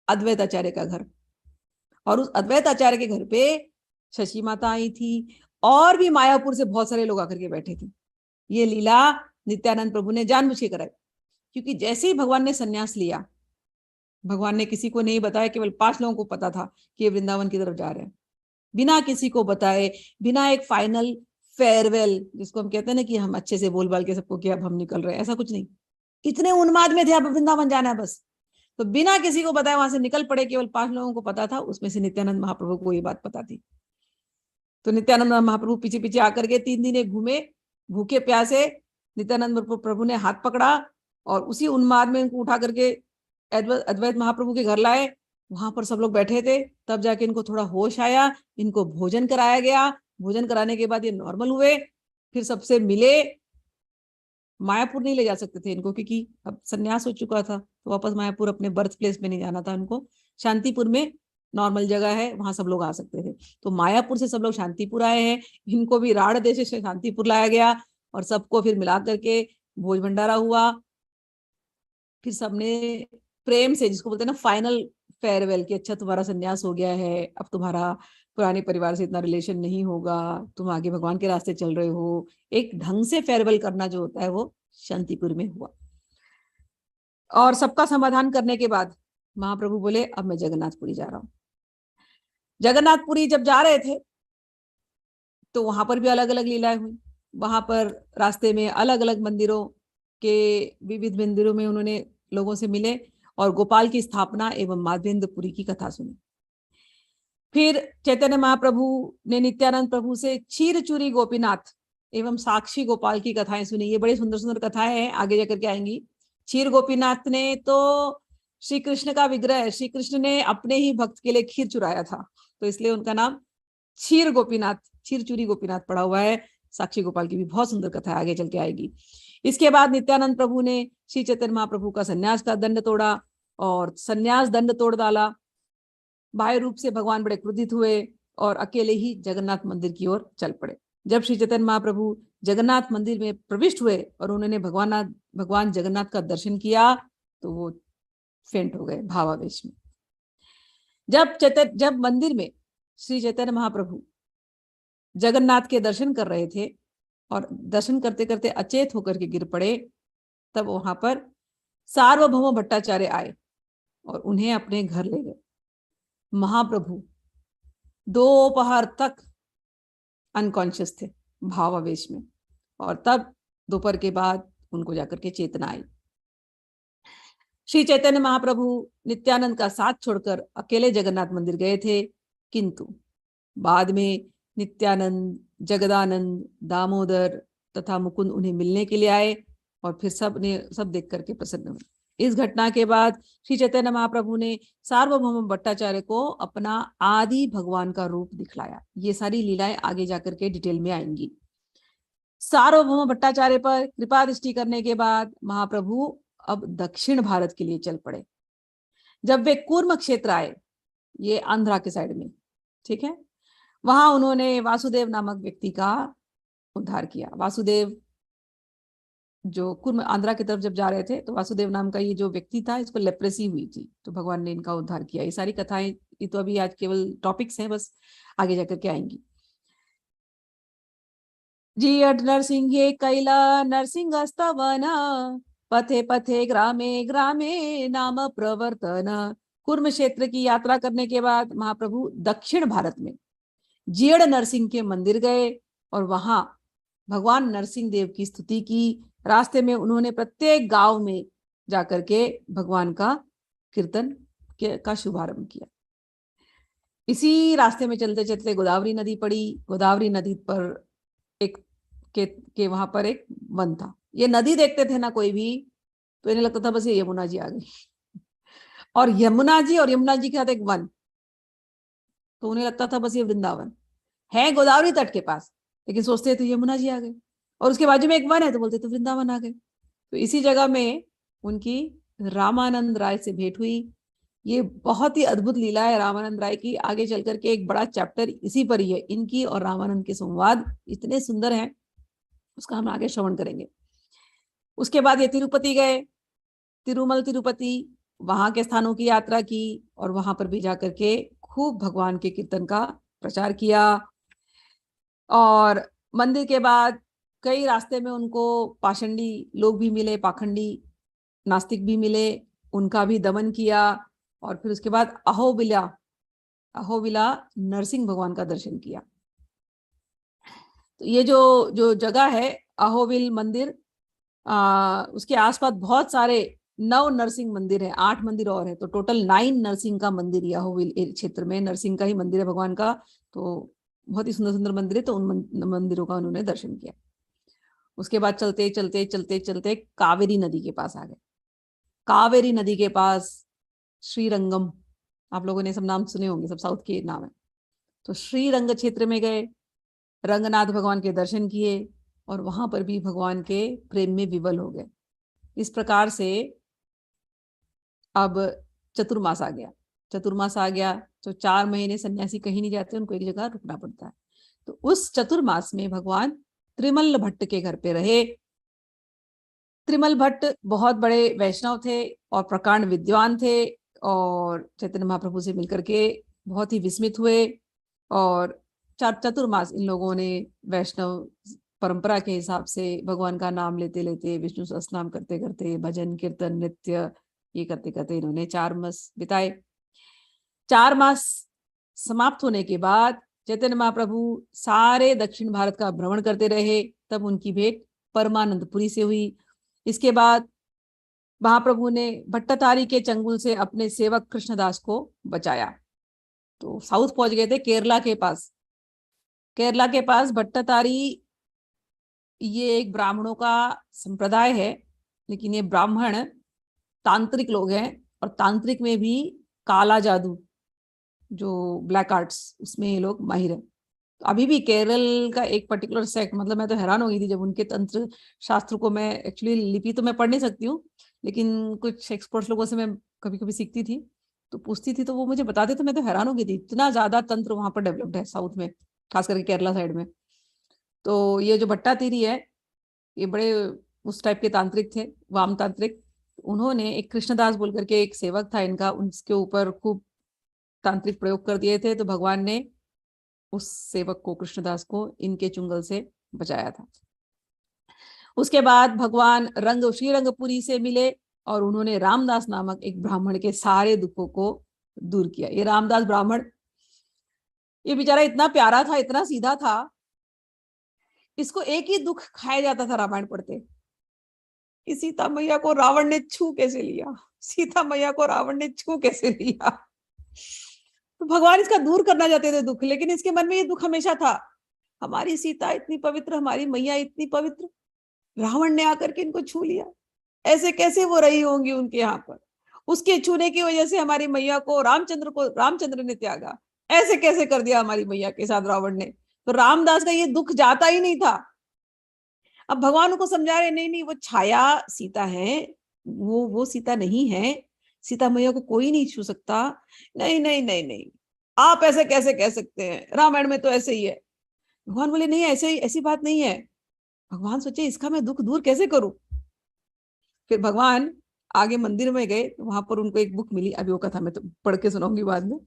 S1: अद्वैत आचार्य का घर, और उस अद्वैत आचार्य के घर पे शशि माता आई थी, और भी मायापुर से बहुत सारे लोग आकर के बैठे थे। ये लीला नित्यानंद प्रभु ने जानबूझ के कराई, क्योंकि जैसे ही भगवान ने सन्यास लिया, भगवान ने किसी को नहीं बताया, केवल 5 लोगों को पता था कि ये वृंदावन की तरफ जा रहे हैं, बिना किसी को बताए, बिना एक फाइनल फेयरवेल, जिसको हम कहते हैं ना कि हम अच्छे से बोल बाल के सबको कि अब हम निकल रहे हैं, ऐसा कुछ नहीं। इतने उन्माद में थे, अब वृंदावन जाना है बस। तो बिना किसी को बताए वहां से निकल पड़े, केवल 5 लोगों को पता था, उसमें से नित्यानंद महाप्रभु को ये बात पता थी। तो नित्यानंद महाप्रभु पीछे पीछे आकर के 3 दिन घूमे, भूखे प्यासे। नित्यानंद प्रभु ने हाथ पकड़ा और उसी उन्माद में इनको उठा करके अद्वैत महाप्रभु के घर लाए। वहां पर सब लोग बैठे थे, तब जाके इनको थोड़ा होश आया, इनको भोजन कराया गया। भोजन कराने के बाद ये नॉर्मल हुए, फिर सबसे मिले। मायापुर नहीं ले जा सकते थे इनको, क्योंकि अब सन्यास हो चुका था, तो वापस मायापुर अपने बर्थ प्लेस में नहीं जाना था उनको। शांतिपुर में नॉर्मल जगह है, वहां सब लोग आ सकते थे। तो मायापुर से सब लोग शांतिपुर आए हैं, इनको भी राड़ देश से शांतिपुर लाया गया, और सबको फिर मिला करके भोज भंडारा हुआ। फिर सबने प्रेम से, जिसको बोलते हैं ना फाइनल फेयरवेल, कि अच्छा तुम्हारा सन्यास हो गया है, अब तुम्हारा पुराने परिवार से इतना रिलेशन नहीं होगा, तुम आगे भगवान के रास्ते चल रहे हो, एक ढंग से फेयरवेल करना जो होता है वो शांतिपुर में हुआ। और सबका समाधान करने के बाद महाप्रभु बोले अब मैं जगन्नाथपुरी जा रहा हूं। जगन्नाथपुरी जब जा रहे थे तो वहां पर भी अलग अलग लीलाएं हुई। वहां पर रास्ते में अलग अलग मंदिरों के विविध मंदिरों में उन्होंने लोगों से मिले और गोपाल की स्थापना एवं माधवेंद्रपुरी की कथा सुनी। फिर चैतन्य महाप्रभु ने नित्यानंद प्रभु से क्षीर चूरी गोपीनाथ एवं साक्षी गोपाल की कथाएं सुनी। ये बड़ी सुंदर सुंदर कथाएं हैं, आगे जाकर के आएंगी। क्षीर गोपीनाथ ने तो श्री कृष्ण का विग्रह, श्री कृष्ण ने अपने ही भक्त के लिए खीर चुराया था, तो इसलिए उनका नाम क्षीर गोपीनाथ, क्षीर चूरी गोपीनाथ पड़ा हुआ है। साक्षी गोपाल की भी बहुत सुंदर कथा आगे चल के आएगी। इसके बाद नित्यानंद प्रभु ने श्री चैतन्य महाप्रभु का सन्यास का दंड तोड़ा और सन्यास दंड तोड़ डाला। बाह्य रूप से भगवान बड़े क्रोधित हुए और अकेले ही जगन्नाथ मंदिर की ओर चल पड़े। जब श्री चैतन्य महाप्रभु जगन्नाथ मंदिर में प्रविष्ट हुए और उन्होंने भगवान जगन्नाथ का दर्शन किया तो वो फेंट हो गए भावावेश में। जब मंदिर में श्री चैतन्य महाप्रभु जगन्नाथ के दर्शन कर रहे थे और दर्शन करते करते अचेत होकर के गिर पड़े, तब वहां पर सार्वभौम भट्टाचार्य आए और उन्हें अपने घर ले गए। महाप्रभु दोपहर तक अनकॉन्शियस थे भावावेश में, और तब दोपहर के बाद उनको जाकर के चेतना आई। श्री चैतन्य महाप्रभु नित्यानंद का साथ छोड़कर अकेले जगन्नाथ मंदिर गए थे, किंतु बाद में नित्यानंद, जगदानंद, दामोदर तथा मुकुंद उन्हें मिलने के लिए आए और फिर सब देख करके प्रसन्न हुए। इस घटना के बाद श्री चैतन्य महाप्रभु ने सार्वभौम भट्टाचार्य को अपना आदि भगवान का रूप दिखलाया। ये सारी लीलाएं आगे जाकर के डिटेल में आएंगी। सार्वभौम भट्टाचार्य पर कृपा दृष्टि करने के बाद महाप्रभु अब दक्षिण भारत के लिए चल पड़े। जब वे कूर्म क्षेत्र आए, ये आंध्रा के साइड में, ठीक है, वहां उन्होंने वासुदेव नामक व्यक्ति का उद्धार किया। वासुदेव जो कुर्म आंध्रा की तरफ जब जा रहे थे तो वासुदेव नाम का ये जो व्यक्ति था, इसको लेप्रेसी हुई थी, तो भगवान ने इनका उद्धार किया। ये सारी कथाएं, ये तो अभी आज केवल टॉपिक्स हैं, बस आगे जाकर के आएंगी। जी अड नरसिंहे कैला नरसिंह स्तवन, पथे पथे ग्रामे ग्रामे नाम प्रवर्तन। कुर्म क्षेत्र की यात्रा करने के बाद महाप्रभु दक्षिण भारत में जीड़ नरसिंह के मंदिर गए और वहां भगवान नरसिंह देव की स्तुति की। रास्ते में उन्होंने प्रत्येक गांव में जाकर के भगवान का कीर्तन का शुभारंभ किया। इसी रास्ते में चलते चलते गोदावरी नदी पड़ी। गोदावरी नदी पर के वहां पर एक वन था। ये नदी देखते थे ना कोई भी तो इन्हें लगता था बस ये यमुना जी आ गई, और यमुना जी के साथ एक वन, तो उन्हें लगता था बस ये वृंदावन है गोदावरी तट के पास, लेकिन सोचते थे यमुना जी आ गए। और उसके बाजू में एक वन है तो बोलते थे वृंदावन आ गए। तो इसी जगह में उनकी रामानंद राय से भेंट हुई। ये बहुत ही अद्भुत लीला है रामानंद राय की। आगे चल करके एक बड़ा चैप्टर इसी पर ही है, इनकी और रामानंद के संवाद इतने सुंदर हैं, उसका हम आगे श्रवण करेंगे। उसके बाद ये तिरुपति गए, तिरुमल तिरुपति, वहां के स्थानों की यात्रा की और वहां पर भी जाकर के खूब भगवान के कीर्तन का प्रचार किया। और मंदिर के बाद कई रास्ते में उनको पाषंडी लोग भी मिले, पाखंडी नास्तिक भी मिले, उनका भी दमन किया। और फिर उसके बाद अहोबिला नरसिंह भगवान का दर्शन किया। तो ये जो जगह है अहोबिल मंदिर, उसके आसपास बहुत सारे 9 नरसिंह मंदिर है, 8 मंदिर और है, तो टोटल 9 नरसिंह का मंदिर अहोबिल क्षेत्र में नरसिंह का ही मंदिर है भगवान का। तो बहुत ही सुंदर सुंदर मंदिर है, तो उन मंदिरों का उन्होंने दर्शन किया। उसके बाद चलते चलते चलते चलते कावेरी नदी के पास आ गए। कावेरी नदी के पास श्रीरंगम, आप लोगों ने सब नाम सुने होंगे, सब साउथ के नाम है। तो श्रीरंग क्षेत्र में गए, रंगनाथ भगवान के दर्शन किए और वहां पर भी भगवान के प्रेम में विवल हो गए। इस प्रकार से अब चतुर्मास आ गया। तो 4 महीने सन्यासी कहीं नहीं जाते, उनको एक जगह रुकना पड़ता है। तो उस चतुर्मास में भगवान त्रिमल भट्ट के घर पे रहे। त्रिमल भट्ट बहुत बड़े वैष्णव थे और प्रकांड विद्वान थे, और चैतन्य महाप्रभु से मिलकर के बहुत ही विस्मित हुए। और चतुर्मास इन लोगों ने वैष्णव परंपरा के हिसाब से भगवान का नाम लेते लेते, विष्णु सहस्त्र नाम करते करते, भजन कीर्तन नृत्य ये करते करते इन्होंने 4 मास बिताए। 4 मास समाप्त होने के बाद चैतन्य महाप्रभु सारे दक्षिण भारत का भ्रमण करते रहे। तब उनकी भेंट परमानंदपुरी से हुई। इसके बाद महाप्रभु ने भट्टाधारी के चंगुल से अपने सेवक कृष्णदास को बचाया। तो साउथ पहुंच गए थे, केरला के पास। केरला के पास भट्टाधारी ये एक ब्राह्मणों का संप्रदाय है, लेकिन ये ब्राह्मण तांत्रिक लोग हैं और तांत्रिक में भी काला जादू जो ब्लैक आर्ट्स उसमें ये लोग माहिर हैं। तो अभी भी केरल का एक पर्टिकुलर सेक्ट, मतलब मैं तो हैरान हो गई थी जब उनके तंत्र शास्त्र को, मैं एक्चुअली लिपि तो मैं पढ़ नहीं सकती हूँ, लेकिन कुछ एक्सपर्ट्स लोगों से मैं कभी कभी सीखती थी तो पूछती थी, तो वो मुझे बताते, तो मैं तो हैरान हो गई थी, इतना ज्यादा तंत्र वहां पर डेवलप्ड है साउथ में, खास करके केरला साइड में। तो ये जो भट्टातीरी है ये बड़े उस टाइप के तांत्रिक थे, वाम तांत्रिक। उन्होंने एक कृष्णदास बोल करके एक सेवक था इनका, उसके ऊपर खूब तांत्रिक प्रयोग कर दिए थे। तो भगवान ने उस सेवक को, कृष्णदास को, इनके चुंगल से बचाया था। उसके बाद भगवान श्रीरंगपुरी से मिले और उन्होंने रामदास नामक एक ब्राह्मण के सारे दुखों को दूर किया। ये रामदास ब्राह्मण, ये बेचारा इतना प्यारा था, इतना सीधा था, इसको एक ही दुख खाया जाता था रामायण पढ़ते, कि सीता मैया को रावण ने छू कैसे लिया, सीता मैया को रावण ने छू कैसे लिया। तो भगवान इसका दूर करना चाहते थे दुख, लेकिन इसके मन में ये दुख हमेशा था, हमारी सीता इतनी पवित्र, हमारी मैया इतनी पवित्र, रावण ने आकर के इनको छू लिया, ऐसे कैसे वो रही होंगी उनके यहाँ पर, उसके छूने की वजह से हमारी मैया को रामचंद्र ने त्यागा, ऐसे कैसे कर दिया हमारी मैया के साथ रावण ने। तो रामदास का ये दुख जाता ही नहीं था। अब भगवान उनको समझा रहे, नहीं नहीं वो छाया सीता है, वो सीता नहीं है, सीता मैया को कोई नहीं छू सकता। नहीं नहीं नहीं नहीं, आप ऐसे कैसे कह सकते हैं, रामायण में तो ऐसे ही है। भगवान बोले नहीं, ऐसे ऐसी बात नहीं है। भगवान सोचे इसका मैं दुख दूर कैसे करूं। फिर भगवान आगे मंदिर में गए, तो वहां पर उनको एक बुक मिली, अभी वो कथा मैं तो पढ़ के सुनाऊंगी बाद में।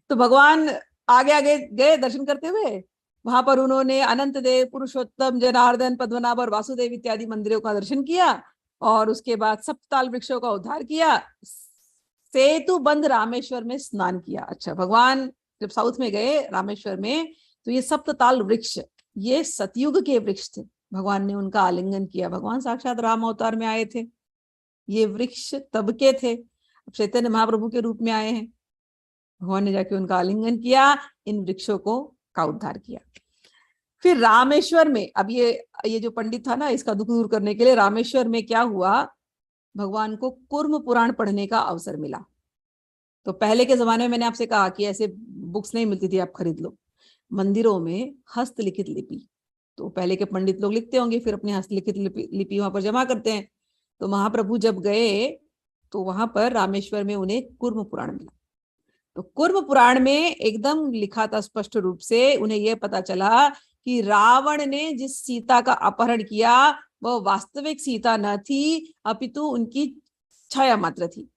S1: तो भगवान आगे आगे गए दर्शन करते हुए, वहां पर उन्होंने अनंत देव, पुरुषोत्तम, जनार्दन, पद्मनाभ और वासुदेव इत्यादि मंदिरों का दर्शन किया और उसके बाद सप्तताल वृक्षों का उद्धार किया, सेतु बंद रामेश्वर में स्नान किया। अच्छा, भगवान जब साउथ में गए रामेश्वर में, तो ये सप्तताल वृक्ष, ये सतयुग के वृक्ष थे, भगवान ने उनका आलिंगन किया। भगवान साक्षात राम अवतार में आए थे, ये वृक्ष तब के थे, चैतन्य महाप्रभु के रूप में आए हैं। भगवान ने जाके उनका आलिंगन किया, इन वृक्षों को का उद्धार किया। फिर रामेश्वर में, अब ये जो पंडित था ना, इसका दुख दूर करने के लिए रामेश्वर में क्या हुआ, भगवान को कूर्म पुराण पढ़ने का अवसर मिला। तो पहले के जमाने में मैंने आपसे कहा कि ऐसे बुक्स नहीं मिलती थी, आप खरीद लो। मंदिरों में हस्तलिखित लिपि, तो पहले के पंडित लोग लिखते होंगे, फिर अपनी हस्तलिखित लिपि वहां पर जमा करते हैं। तो महाप्रभु जब गए तो वहां पर रामेश्वर में उन्हें कूर्म पुराण मिला। तो कूर्म पुराण में एकदम लिखा था स्पष्ट रूप से, उन्हें यह पता चला कि रावण ने जिस सीता का अपहरण किया वह वास्तविक सीता न थी, अपितु उनकी छाया मात्र थी।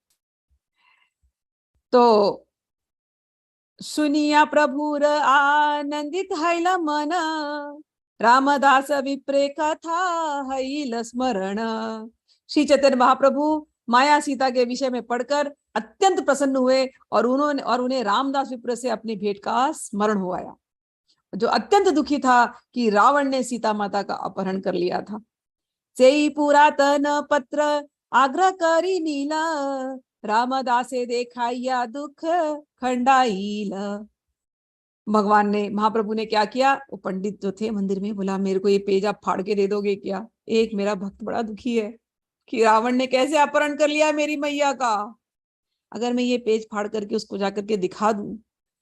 S1: तो सुनिया प्रभुर आनंदित हैल मन, रामदास विप्रे कथा हैल स्मरण। श्री चैतन्य महाप्रभु माया सीता के विषय में पढ़कर अत्यंत प्रसन्न हुए और उन्हें रामदास विप्र से अपनी भेंट का स्मरण हो आया, जो अत्यंत दुखी था कि रावण ने सीता माता का अपहरण कर लिया था। सेई पुरातन पत्र आग्रह करी नीला, रामदासे देखाइया दुख खंडाइल। भगवान ने, महाप्रभु ने क्या किया, वो पंडित जो थे मंदिर में, बोला मेरे को ये पेज आप फाड़ के दे दोगे क्या, एक मेरा भक्त बड़ा दुखी है कि रावण ने कैसे अपहरण कर लिया मेरी मैया का। अगर मैं ये पेज फाड़ करके उसको जाकर के दिखा दूं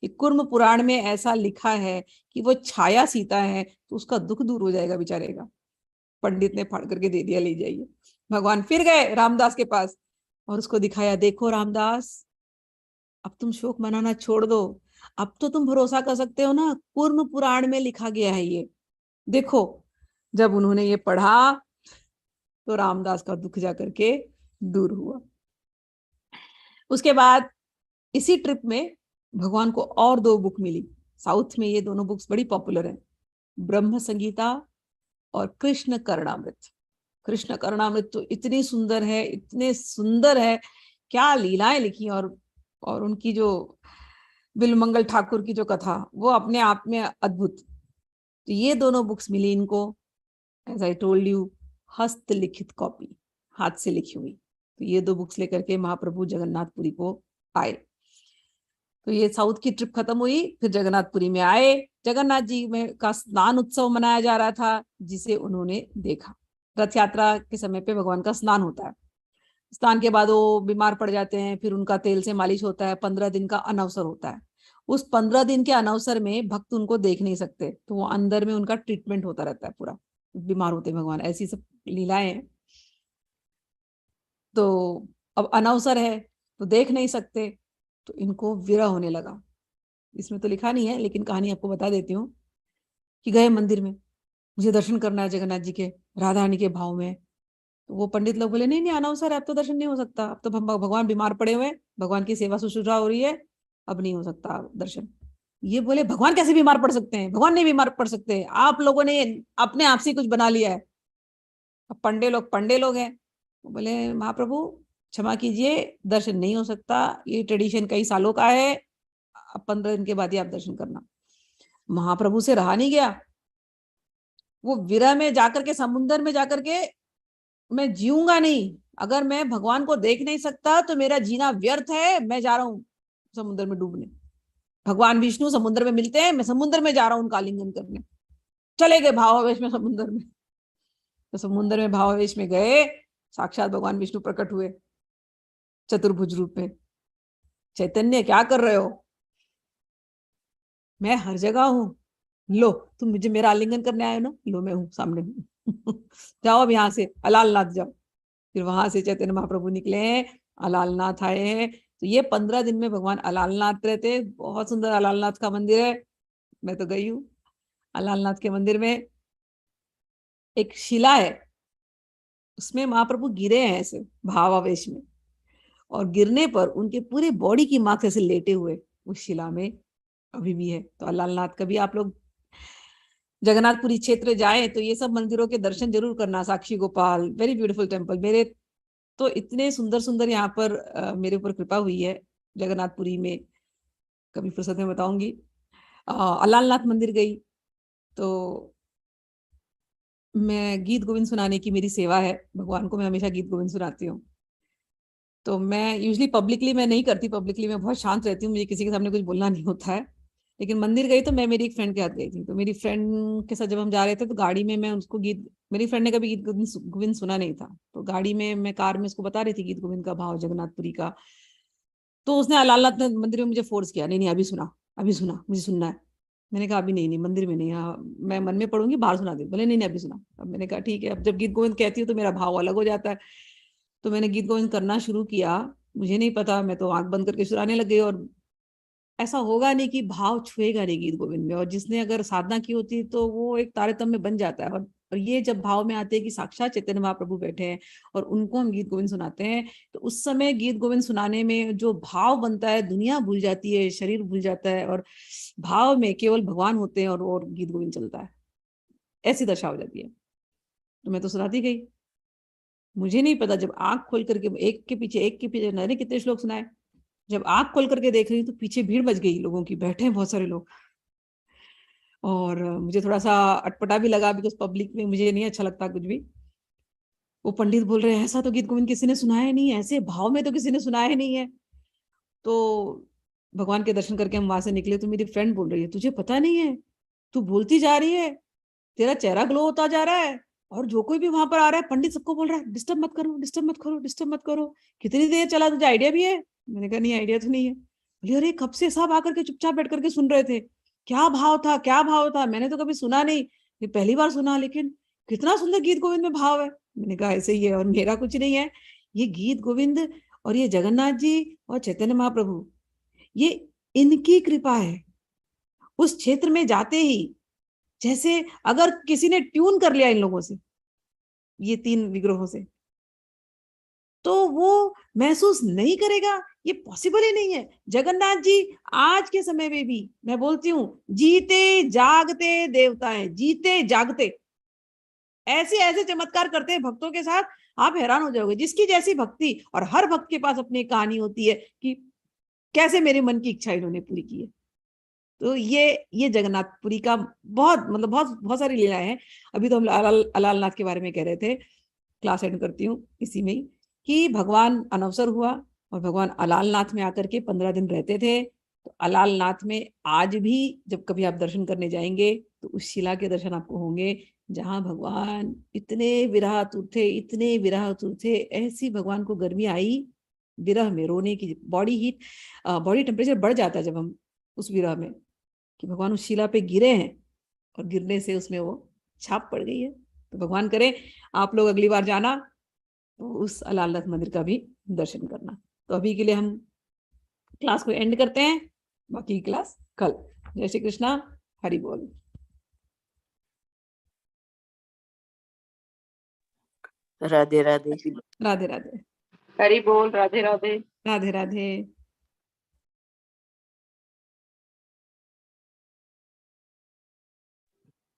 S1: कि कूर्म पुराण में ऐसा लिखा है कि वो छाया सीता है, तो उसका दुख दूर हो जाएगा बेचारे का। पंडित ने फाड़ करके दे दिया, ले जाइए। भगवान फिर गए रामदास के पास और उसको दिखाया, देखो रामदास, अब तुम शोक मनाना छोड़ दो, अब तो तुम भरोसा कर सकते हो ना, कूर्म पुराण में लिखा गया है ये, देखो। जब उन्होंने ये पढ़ा तो रामदास का दुख जाकर के दूर हुआ। उसके बाद इसी ट्रिप में भगवान को और 2 बुक मिली। साउथ में ये दोनों बुक्स बड़ी पॉपुलर हैं, ब्रह्म संगीता और कृष्ण कर्णामृत। कृष्ण कर्णामृत तो इतनी सुंदर है, इतने सुंदर है, क्या लीलाएं लिखी। और उनकी जो बिलमंगल ठाकुर की जो कथा, वो अपने आप में अद्भुत। तो ये दोनों बुक्स मिली इनको, एज आई टोल्ड यू, हस्तलिखित कॉपी, हाथ से लिखी हुई। तो ये दो बुक्स लेकर के महाप्रभु जगन्नाथपुरी को आए। तो ये साउथ की ट्रिप खत्म हुई, फिर जगन्नाथपुरी में आए। जगन्नाथ जी में का स्नान उत्सव मनाया जा रहा था, जिसे उन्होंने देखा। रथ यात्रा के समय पे भगवान का स्नान होता है। स्नान के बाद वो बीमार पड़ जाते हैं, फिर उनका तेल से मालिश होता है, 15 दिन का अनवसर होता है। उस 15 दिन के अनवसर में भक्त उनको देख नहीं सकते, तो वो अंदर में उनका ट्रीटमेंट होता रहता है पूरा। बीमार होते हैं भगवान, ऐसी सब लीलाएं हैं। तो अब अनवसर है तो देख नहीं सकते, तो इनको विरह होने लगा। इसमें तो लिखा नहीं है, लेकिन कहानी आपको बता देती हूँ कि गए मंदिर में, मुझे दर्शन करना है जगन्नाथ जी के, राधा रानी के भाव में। तो वो पंडित लोग बोले नहीं नहीं, अनवसर है, अब तो दर्शन नहीं हो सकता, अब तो भगवान बीमार पड़े हुए हैं, भगवान की सेवा शुश्रूषा हो रही है, अब नहीं हो सकता दर्शन। ये बोले भगवान कैसे बीमार पड़ सकते हैं, भगवान नहीं बीमार पड़ सकते, आप लोगों ने अपने आप से कुछ बना लिया है। अब पंडे लोग हैं। वो बोले महाप्रभु क्षमा कीजिए, दर्शन नहीं हो सकता, ये ट्रेडिशन कई सालों का है, अब 15 दिन के बाद ही आप दर्शन करना। महाप्रभु से रहा नहीं गया। वो विरह में जाकर के, समुद्र में जाकर के, मैं जीऊंगा नहीं, अगर मैं भगवान को देख नहीं सकता तो मेरा जीना व्यर्थ है, मैं जा रहा हूं समुद्र में डूबने। भगवान विष्णु समुद्र में मिलते हैं, मैं समुद्र में जा रहा हूं उनका आलिंगन करने। चले गए भावावेश में समुद्र में। तो समुद्र में भावावेश में गए, साक्षात भगवान विष्णु प्रकट हुए चतुर्भुज रूप में। चैतन्य क्या कर रहे हो, मैं हर जगह हूं, लो तुम मुझे मेरा आलिंगन करने आए हो ना, लो मैं हूं सामने हूं। जाओ अब यहाँ से अलालनाथ जाओ। फिर वहां से चैतन्य महाप्रभु निकले हैं, अलालनाथ आए हैं। तो ये 15 दिन में भगवान अलालनाथ रहते। बहुत सुंदर अलालनाथ का मंदिर है, मैं तो गई हूँ। अलालनाथ के मंदिर में एक शिला है, उसमें महाप्रभु गिरे हैं ऐसे भावावेश में, और गिरने पर उनके पूरे बॉडी की मार्क्स ऐसे लेटे हुए उस शिला में अभी भी है। तो अलालनाथ, कभी आप लोग जगन्नाथपुरी क्षेत्र जाए तो ये सब मंदिरों के दर्शन जरूर करना। Sakshi Gopal, very beautiful temple. मेरे तो इतने सुंदर सुंदर यहाँ पर मेरे ऊपर कृपा हुई है जगन्नाथपुरी में, कभी फुर्सत में बताऊंगी। अलालनाथ मंदिर गई तो मैं गीत गोविंद सुनाने की मेरी सेवा है, भगवान को मैं हमेशा गीत गोविंद सुनाती हूँ। तो मैं यूजली पब्लिकली मैं नहीं करती, पब्लिकली मैं बहुत शांत रहती हूँ, मुझे किसी के सामने कुछ बोलना नहीं होता है। लेकिन मंदिर गई तो मैं मेरी एक फ्रेंड के साथ गई थी। तो मेरी फ्रेंड के साथ जब हम जा रहे थे तो गाड़ी में मैं उसको गीत, मेरी फ्रेंड ने कभी गीत गोविंद सुना नहीं था, तो गाड़ी में मैं कार में उसको बता रही थी गीत गोविंद का भाव जगन्नाथपुरी का। तो उसने अलालनाथ मंदिर में मुझे फोर्स किया, नहीं नहीं अभी सुना, अभी सुना, मुझे सुनना है। मैंने कहा अभी नहीं नहीं, मंदिर में नहीं, हाँ मैं मन में पढ़ूंगी, बाहर सुना दे। बोले नहीं नहीं अभी सुना। अब मैंने कहा ठीक है। अब जब गीत गोविंद कहती हूँ तो मेरा भाव अलग हो जाता है। तो मैंने गीत गोविंद करना शुरू किया, मुझे नहीं पता, मैं तो आंख बंद करके सुनाने लग गई। और ऐसा होगा नहीं कि भाव छुएगा नहीं गीत गोविंद में, और जिसने अगर साधना की होती तो वो एक तारतम्य बन जाता है। और ये जब भाव में आते हैं कि साक्षात चैतन्य महाप्रभु बैठे हैं और उनको हम गीत गोविंद सुनाते हैं, तो उस समय गीत गोविंद सुनाने में जो भाव बनता है, दुनिया भूल जाती है, शरीर भूल जाता है, और भाव में केवल भगवान होते हैं और गीत गोविंद चलता है। ऐसी दशा हो जाती है। तो मैं तो सुनाती गई, मुझे नहीं पता, जब आंख खोल करके एक के पीछे न कितने श्लोक सुनाए, जब आंख खोल करके देख रही हूँ तो पीछे भीड़ मच गई लोगों की, बैठे हैं बहुत सारे लोग। और मुझे थोड़ा सा अटपटा भी लगा, बिकॉज पब्लिक में मुझे नहीं अच्छा लगता कुछ भी। वो पंडित बोल रहे हैं ऐसा तो गीत गोविंद किसी ने सुनाया नहीं है, ऐसे भाव में तो किसी ने सुनाया नहीं है। तो भगवान के दर्शन करके हम वहां से निकले तो मेरी फ्रेंड बोल रही है तुझे पता नहीं है, तू बोलती जा रही है, तेरा चेहरा ग्लो होता जा रहा है, और जो कोई भी वहां पर आ रहा है पंडित सबको बोल रहा है डिस्टर्ब मत करो, डिस्टर्ब मत करो, डिस्टर्ब मत करो। कितनी देर चला, तुझे आइडिया भी है? मैंने कहा नहीं, आइडिया तो नहीं है। बोले अरे कब से सब आकर के चुपचाप बैठ करके सुन रहे थे, क्या भाव था, क्या भाव था, मैंने तो कभी सुना नहीं, ये पहली बार सुना, लेकिन कितना सुंदर गीत गोविंद में भाव है। मैंने कहा ऐसे ही है, और मेरा कुछ नहीं है, ये गीत गोविंद और ये जगन्नाथ जी और चैतन्य महाप्रभु, ये इनकी कृपा है। उस क्षेत्र में जाते ही, जैसे अगर किसी ने ट्यून कर लिया इन लोगों से, ये 3 विग्रहों से, तो वो महसूस नहीं करेगा, ये पॉसिबल ही नहीं है। जगन्नाथ जी आज के समय में भी, मैं बोलती हूँ, जीते जागते देवता है, जीते जागते ऐसे ऐसे चमत्कार करते हैं भक्तों के साथ, आप हैरान हो जाओगे। जिसकी जैसी भक्ति, और हर भक्त के पास अपनी कहानी होती है कि कैसे मेरे मन की इच्छा इन्होंने पूरी की है। तो ये जगन्नाथपुरी का बहुत मतलब बहुत बहुत सारी लीलाएं हैं। अभी तो हम अलालनाथ के बारे में कह रहे थे, क्लास एंड करती हूँ इसी में ही, कि भगवान अनवसर हुआ और भगवान अलालनाथ में आकर के 15 दिन रहते थे। तो अलालनाथ में आज भी जब कभी आप दर्शन करने जाएंगे तो उस शिला के दर्शन आपको होंगे जहां भगवान इतने विरहातुर थे, इतने विरहातुर थे। ऐसी भगवान को गर्मी आई विरह में, रोने की, बॉडी हीट, बॉडी टेम्परेचर बढ़ जाता है जब हम उस विरह में, कि भगवान उस शिला पे गिरे हैं और गिरने से उसमें वो छाप पड़ गई है। तो भगवान करे आप लोग अगली बार जाना तो उस अलालनाथ मंदिर का भी दर्शन करना। तो अभी के लिए हम क्लास को एंड करते हैं, बाकी क्लास कल। जय श्री कृष्णा, हरि बोल।
S2: राधे राधे।
S1: राधे राधे।
S3: हरि बोल, राधे राधे।
S1: राधे राधे।